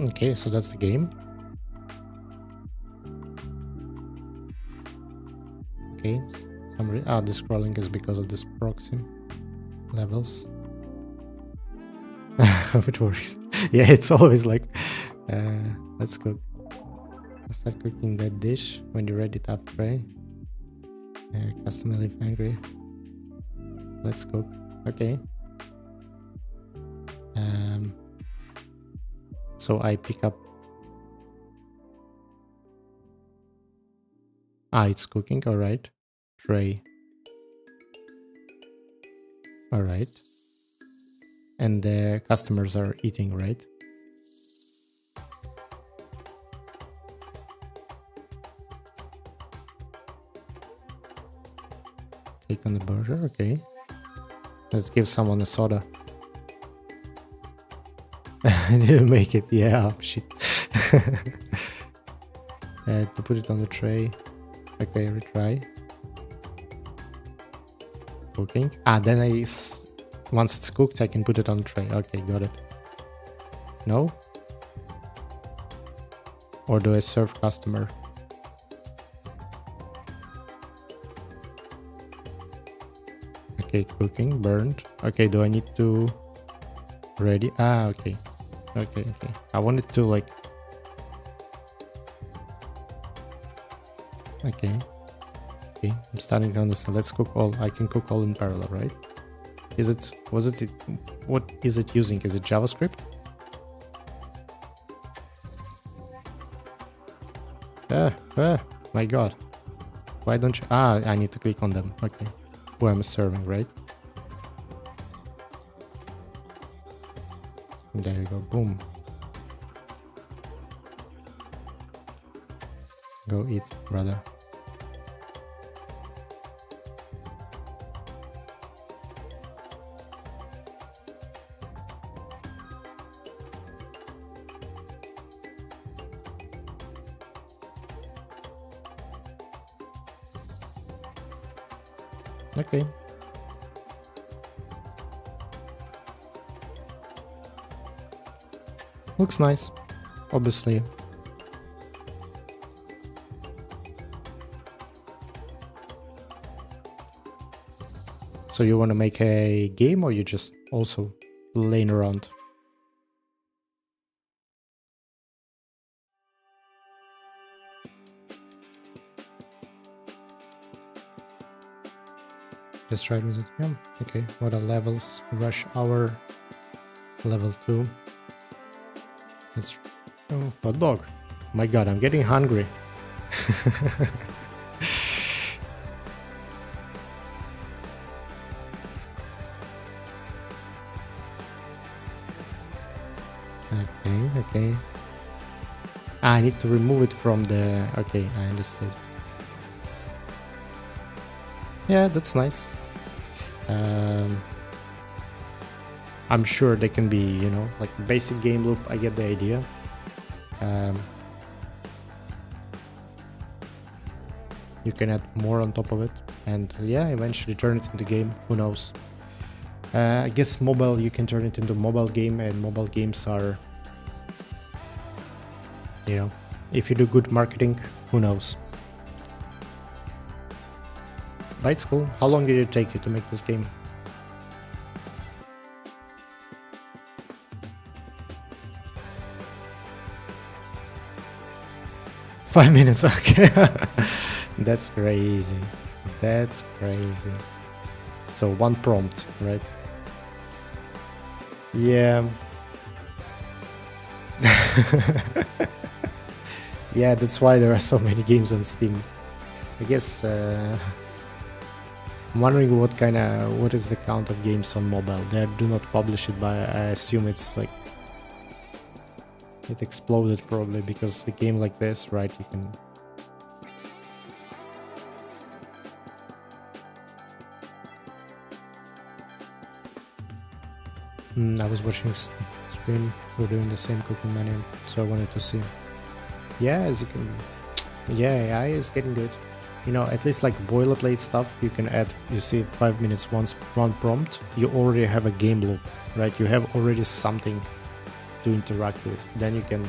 Okay, so that's the game. Okay, the scrolling is because of this proxy levels. It works. Yeah, it's always like, let's cook. Let's start cooking that dish. When you're ready, tap tray. Custom leaf angry. Let's cook. Okay. So I pick up. It's cooking. All right. Tray. All right. And the customers are eating, right? Click on the burger. Okay. Let's give someone a soda. I didn't make it. Yeah, shit. To put it on the tray. Okay, retry. Cooking. Then once it's cooked, I can put it on the tray. Okay, got it. No? Or do I serve customer? Okay, cooking, burned. Okay, do I need to ready? Okay. Okay. I wanted to like. Okay, I'm starting to understand. Let's cook all. I can cook all in parallel, right? What is it using? Is it JavaScript? My god. Why don't you? I need to click on them. Okay. Who I'm serving, right? There you go. Boom. Go eat, brother. Okay. Looks nice, obviously. So you want to make a game, or you just also playing around? Let's try it with it. Yeah. Okay. What are levels? Rush hour. Level 2. Let's. Oh, hot dog. My god, I'm getting hungry. Okay. I need to remove it from the. Okay, I understood. Yeah, that's nice. I'm sure they can be, like basic game loop. I get the idea. You can add more on top of it, and yeah, eventually turn it into game. Who knows? I guess mobile, you can turn it into mobile game, and mobile games are, if you do good marketing, who knows? But it's cool. How long did it take you to make this game? Five minutes, okay. That's crazy. That's crazy. So one prompt, right? Yeah. Yeah, that's why there are so many games on Steam. I guess I'm wondering what is the count of games on mobile. They do not publish it, but I assume it's like it exploded probably because the game like this, right? You can. I was watching stream. We're doing the same cooking menu, so I wanted to see. Yeah, as you can. Yeah, AI is getting good. You know, at least like boilerplate stuff you can add. You see 5 minutes once one prompt, you already have a game loop, right? You have already something to interact with. Then you can,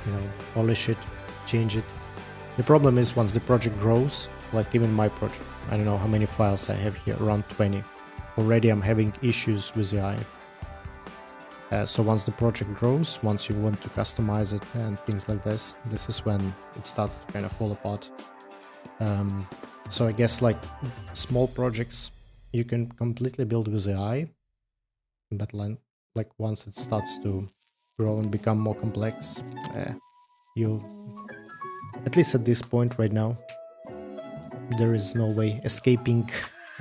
you know, polish it, change it. The problem is once the project grows, like even my project, I don't know how many files I have here, around 20. Already I'm having issues with AI. So once the project grows, once you want to customize it and things like this is when it starts to kind of fall apart. So I guess like small projects you can completely build with AI, but like once it starts to grow and become more complex, you, at least at this point right now, there is no way escaping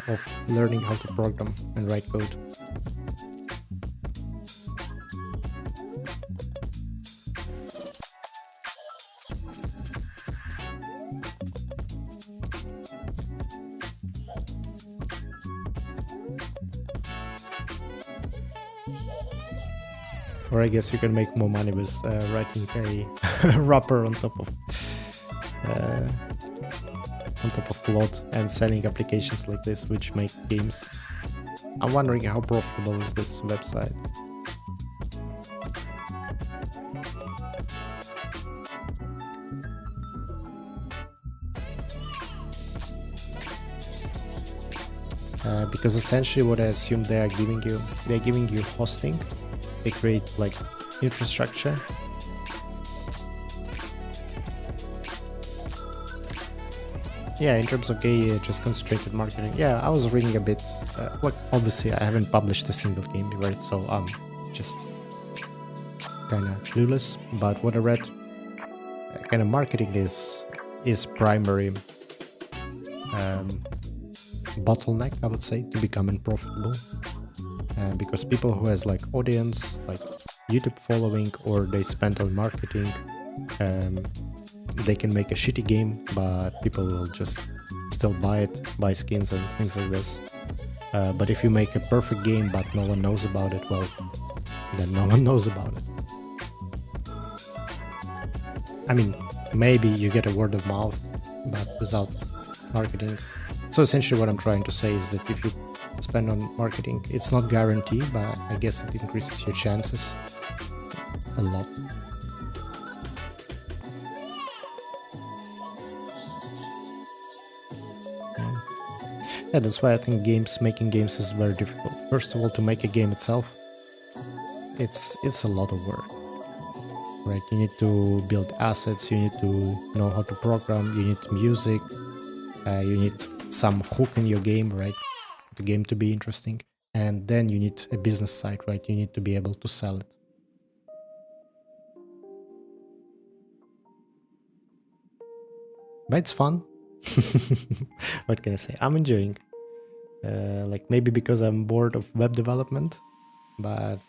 of learning how to program and write code. Or I guess you can make more money with writing a wrapper on top of Plot and selling applications like this, which make games. I'm wondering how profitable is this website. Because essentially what I assume they're giving you hosting. They create like infrastructure. Yeah, in terms of just concentrated marketing. Yeah, I was reading a bit. Like obviously I haven't published a single game, right? So I'm just kind of clueless. But what I read, kind of marketing is primary bottleneck, I would say, to becoming profitable. Because people who has like audience, like YouTube following, or they spend on marketing, they can make a shitty game, but people will just still buy it, buy skins and things like this. But if you make a perfect game but no one knows about it, well, then no one knows about it. I mean, maybe you get a word of mouth, but without marketing. So essentially what I'm trying to say is that if you spend on marketing, it's not guaranteed, but I guess it increases your chances a lot. Yeah, that's why I think making games is very difficult. First of all, to make a game itself, it's a lot of work, right? You need to build assets, you need to know how to program, you need music, you need some hook in your game, right? The game to be interesting, and then you need a business side, right? You need to be able to sell it. But it's fun. What can I say? I'm enjoying. Like maybe because I'm bored of web development, but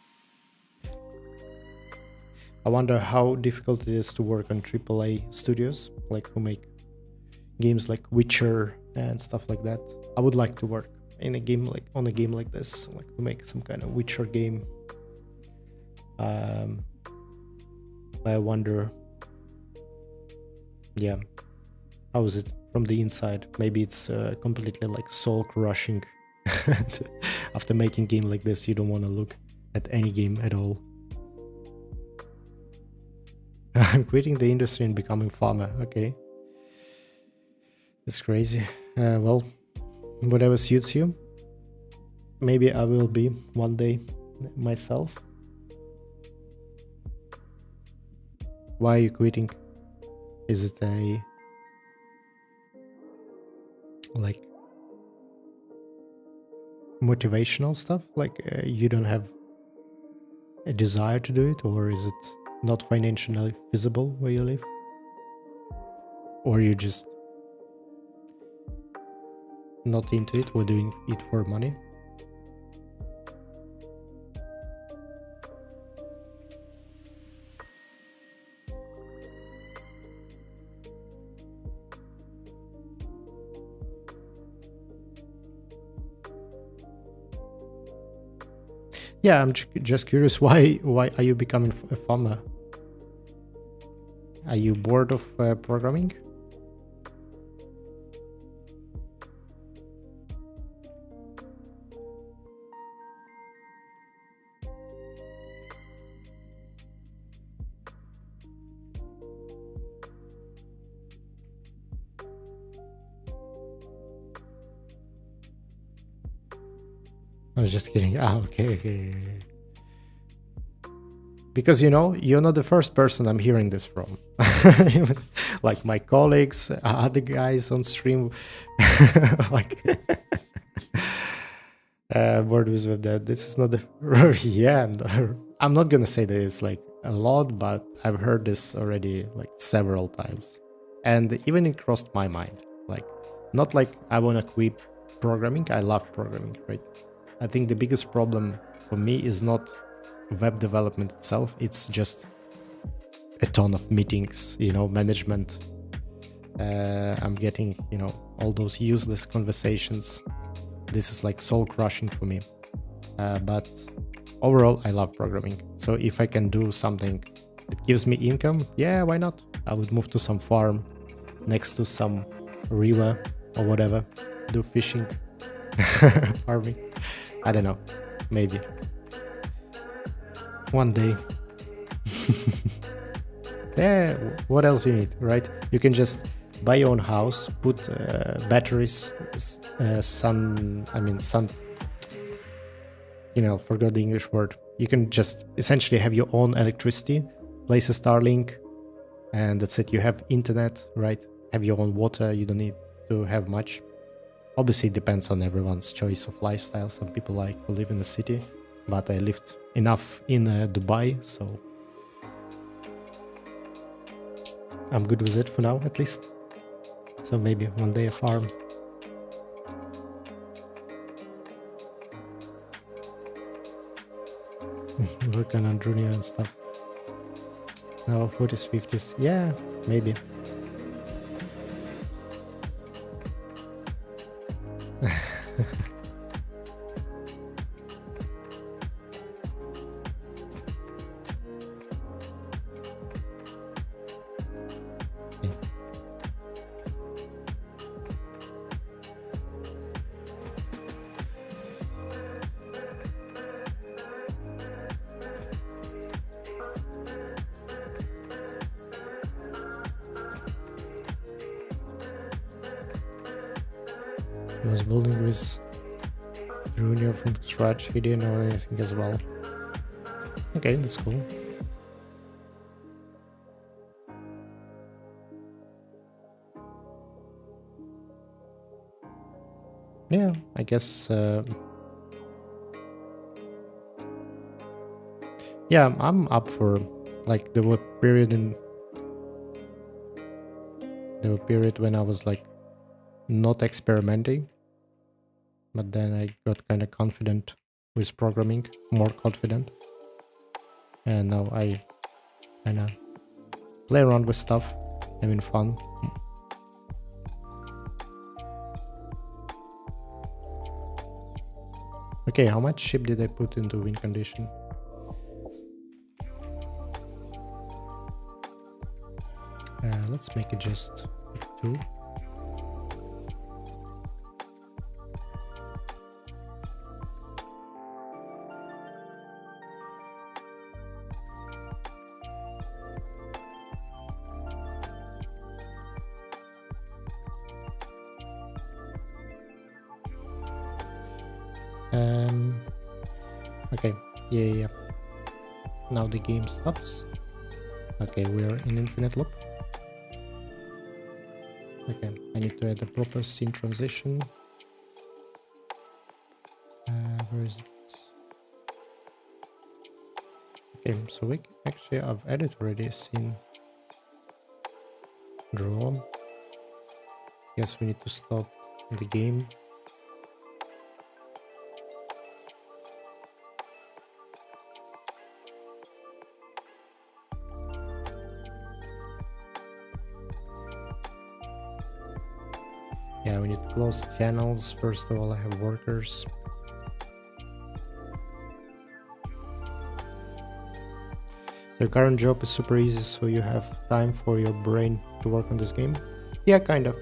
I wonder how difficult it is to work on AAA studios, like who make games like Witcher and stuff like that. I would like to work in a game like this, like to make some kind of Witcher game. I wonder, yeah, how is it from the inside? Maybe it's completely like soul crushing. After making a game like this, you don't want to look at any game at all. I'm quitting the industry and becoming farmer. Okay. It's crazy. Well, whatever suits you. Maybe I will be one day myself. Why are you quitting? Is it a like motivational stuff? Like you don't have a desire to do it, or is it not financially feasible where you live? Or you just not into it, we're doing it for money? Yeah, I'm just curious, why are you becoming a farmer? Are you bored of programming? I was just kidding. Okay. Because, you know, you're not the first person I'm hearing this from. Like my colleagues, other guys on stream, like, bored with web dev. This is not the, yeah, I'm not gonna say that it's like a lot, but I've heard this already like several times. And even it crossed my mind. Like, not like I wanna quit programming. I love programming, right? I think the biggest problem for me is not web development itself, it's just a ton of meetings, you know, management. I'm getting, you know, all those useless conversations. This is like soul crushing for me. But overall, I love programming. So if I can do something that gives me income, yeah, why not? I would move to some farm next to some river or whatever, do fishing, farming. I don't know, maybe one day. Yeah, what else you need, right? You can just buy your own house, put batteries, sun, you know, forgot the English word. You can just essentially have your own electricity, place a Starlink, and that's it. You have internet, right? Have your own water, you don't need to have much. Obviously, it depends on everyone's choice of lifestyle. Some people like to live in the city, but I lived enough in Dubai, so I'm good with it for now, at least. So maybe one day a farm. Working on junior and stuff. No, 40s, 50s. Yeah, maybe. He was building with Junior from scratch. He didn't know anything as well. Okay, that's cool. Yeah, I guess. Yeah, I'm up for, like, there were period when I was like not experimenting, but then I got kind of confident with programming, more confident, and now I kind of play around with stuff, having fun. Okay, how much ship did I put into win condition? Let's make it just 2. Okay, yeah. Now the game stops. Okay, we are in infinite loop. Okay, I need to add a proper scene transition. Where is it? Okay, so actually I've added already a scene. Draw. Yes, we need to stop the game. Yeah, we need to close channels. First of all, I have workers. Your current job is super easy, so you have time for your brain to work on this game? Yeah, kind of.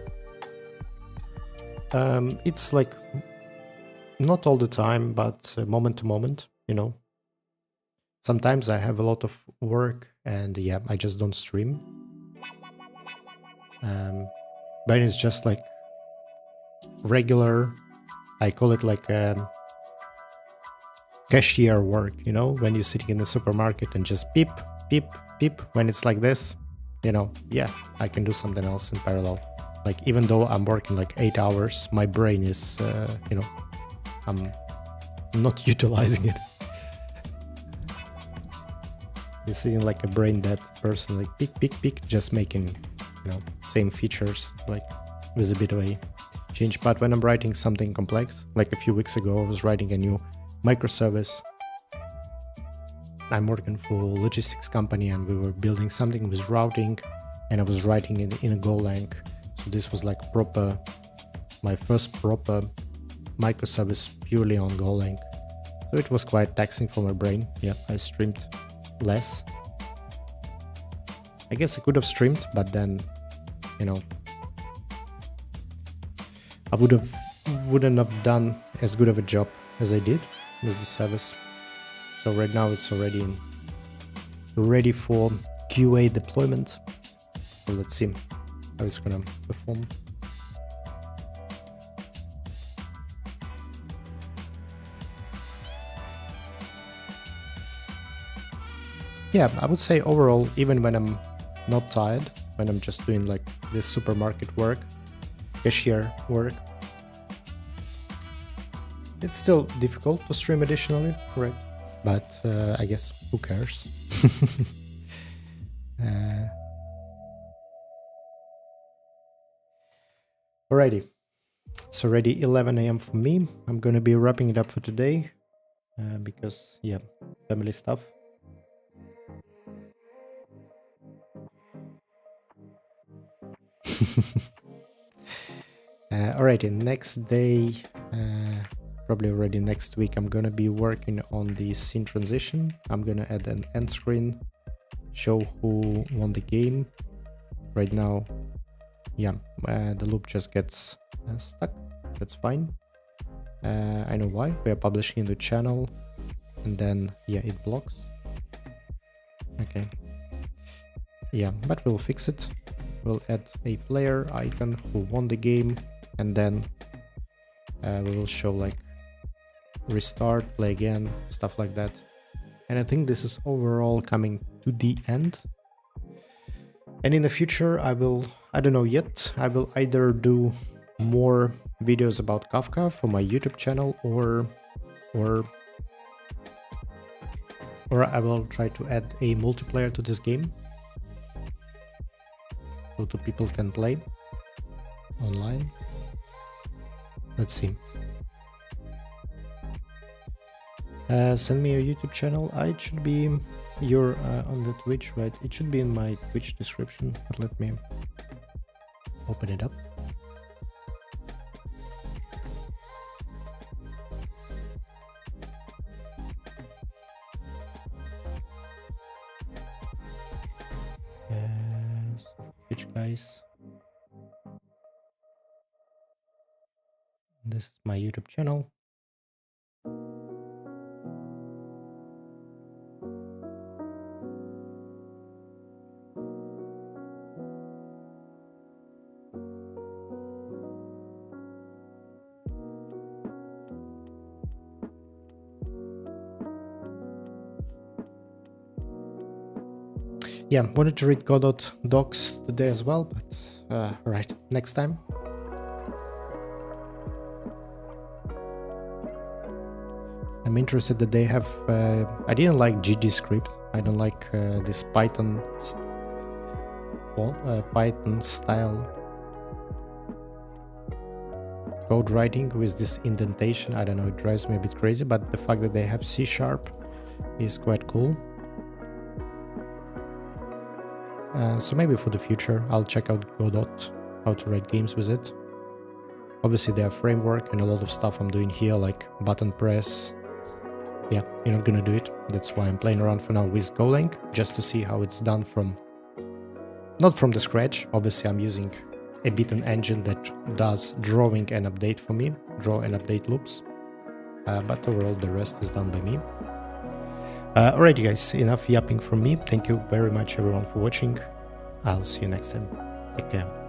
It's like not all the time, but moment to moment, you know. Sometimes I have a lot of work and yeah, I just don't stream. But it's just like regular, I call it like cashier work, you know, when you're sitting in the supermarket and just beep, beep, beep. When it's like this, you know, yeah, I can do something else in parallel. Like even though I'm working like 8 hours, my brain is, you know, I'm not utilizing it. You're sitting like a brain dead person, like pick, pick, pick, just making, you know, same features, like with a bit of a change. But when I'm writing something complex, like a few weeks ago, I was writing a new microservice. I'm working for a logistics company and we were building something with routing and I was writing it in a Golang. So this was like proper, my first proper microservice purely on Golang. So it was quite taxing for my brain. Yeah, I streamed less. I guess I could have streamed, but then, you know, I wouldn't have done as good of a job as I did with the service. So right now it's already ready for QA deployment. So let's see how it's gonna perform. Yeah, I would say overall, even when I'm not tired, when I'm just doing like this supermarket work, cashier work, it's still difficult to stream additionally, right? But I guess who cares? Alrighty, it's already 11 a.m. for me. I'm gonna be wrapping it up for today because, yeah, family stuff. Alrighty, next day, probably already next week, I'm gonna be working on the scene transition. I'm gonna add an end screen, show who won the game. Right now, yeah, the loop just gets stuck. That's fine. I know why. We are publishing in the channel and then, yeah, it blocks. Okay. Yeah, but we'll fix it. We'll add a player icon who won the game and then we will show like restart, play again, stuff like that. And I think this is overall coming to the end. And in the future, I don't know yet, I will either do more videos about Kafka for my YouTube channel or I will try to add a multiplayer to this game. So two people can play online. Let's see. Send me your YouTube channel. It should be you're on the Twitch, right? It should be in my Twitch description, but let me open it up. Yes, Twitch guys. This is my YouTube channel. Yeah, wanted to read Godot docs today as well, but right, next time. I'm interested that they have, I didn't like GD script, I don't like this Python style code writing with this indentation. I don't know, it drives me a bit crazy, but the fact that they have C# is quite cool. So maybe for the future, I'll check out Godot, how to write games with it. Obviously, they have framework and a lot of stuff I'm doing here, like button press. Yeah, you're not gonna do it. That's why I'm playing around for now with Golang, just to see how it's done from... not from the scratch. Obviously, I'm using a bit engine that does drawing and update for me, draw and update loops. But overall, the rest is done by me. Alrighty guys, enough yapping from me. Thank you very much everyone for watching. I'll see you next time. Take care.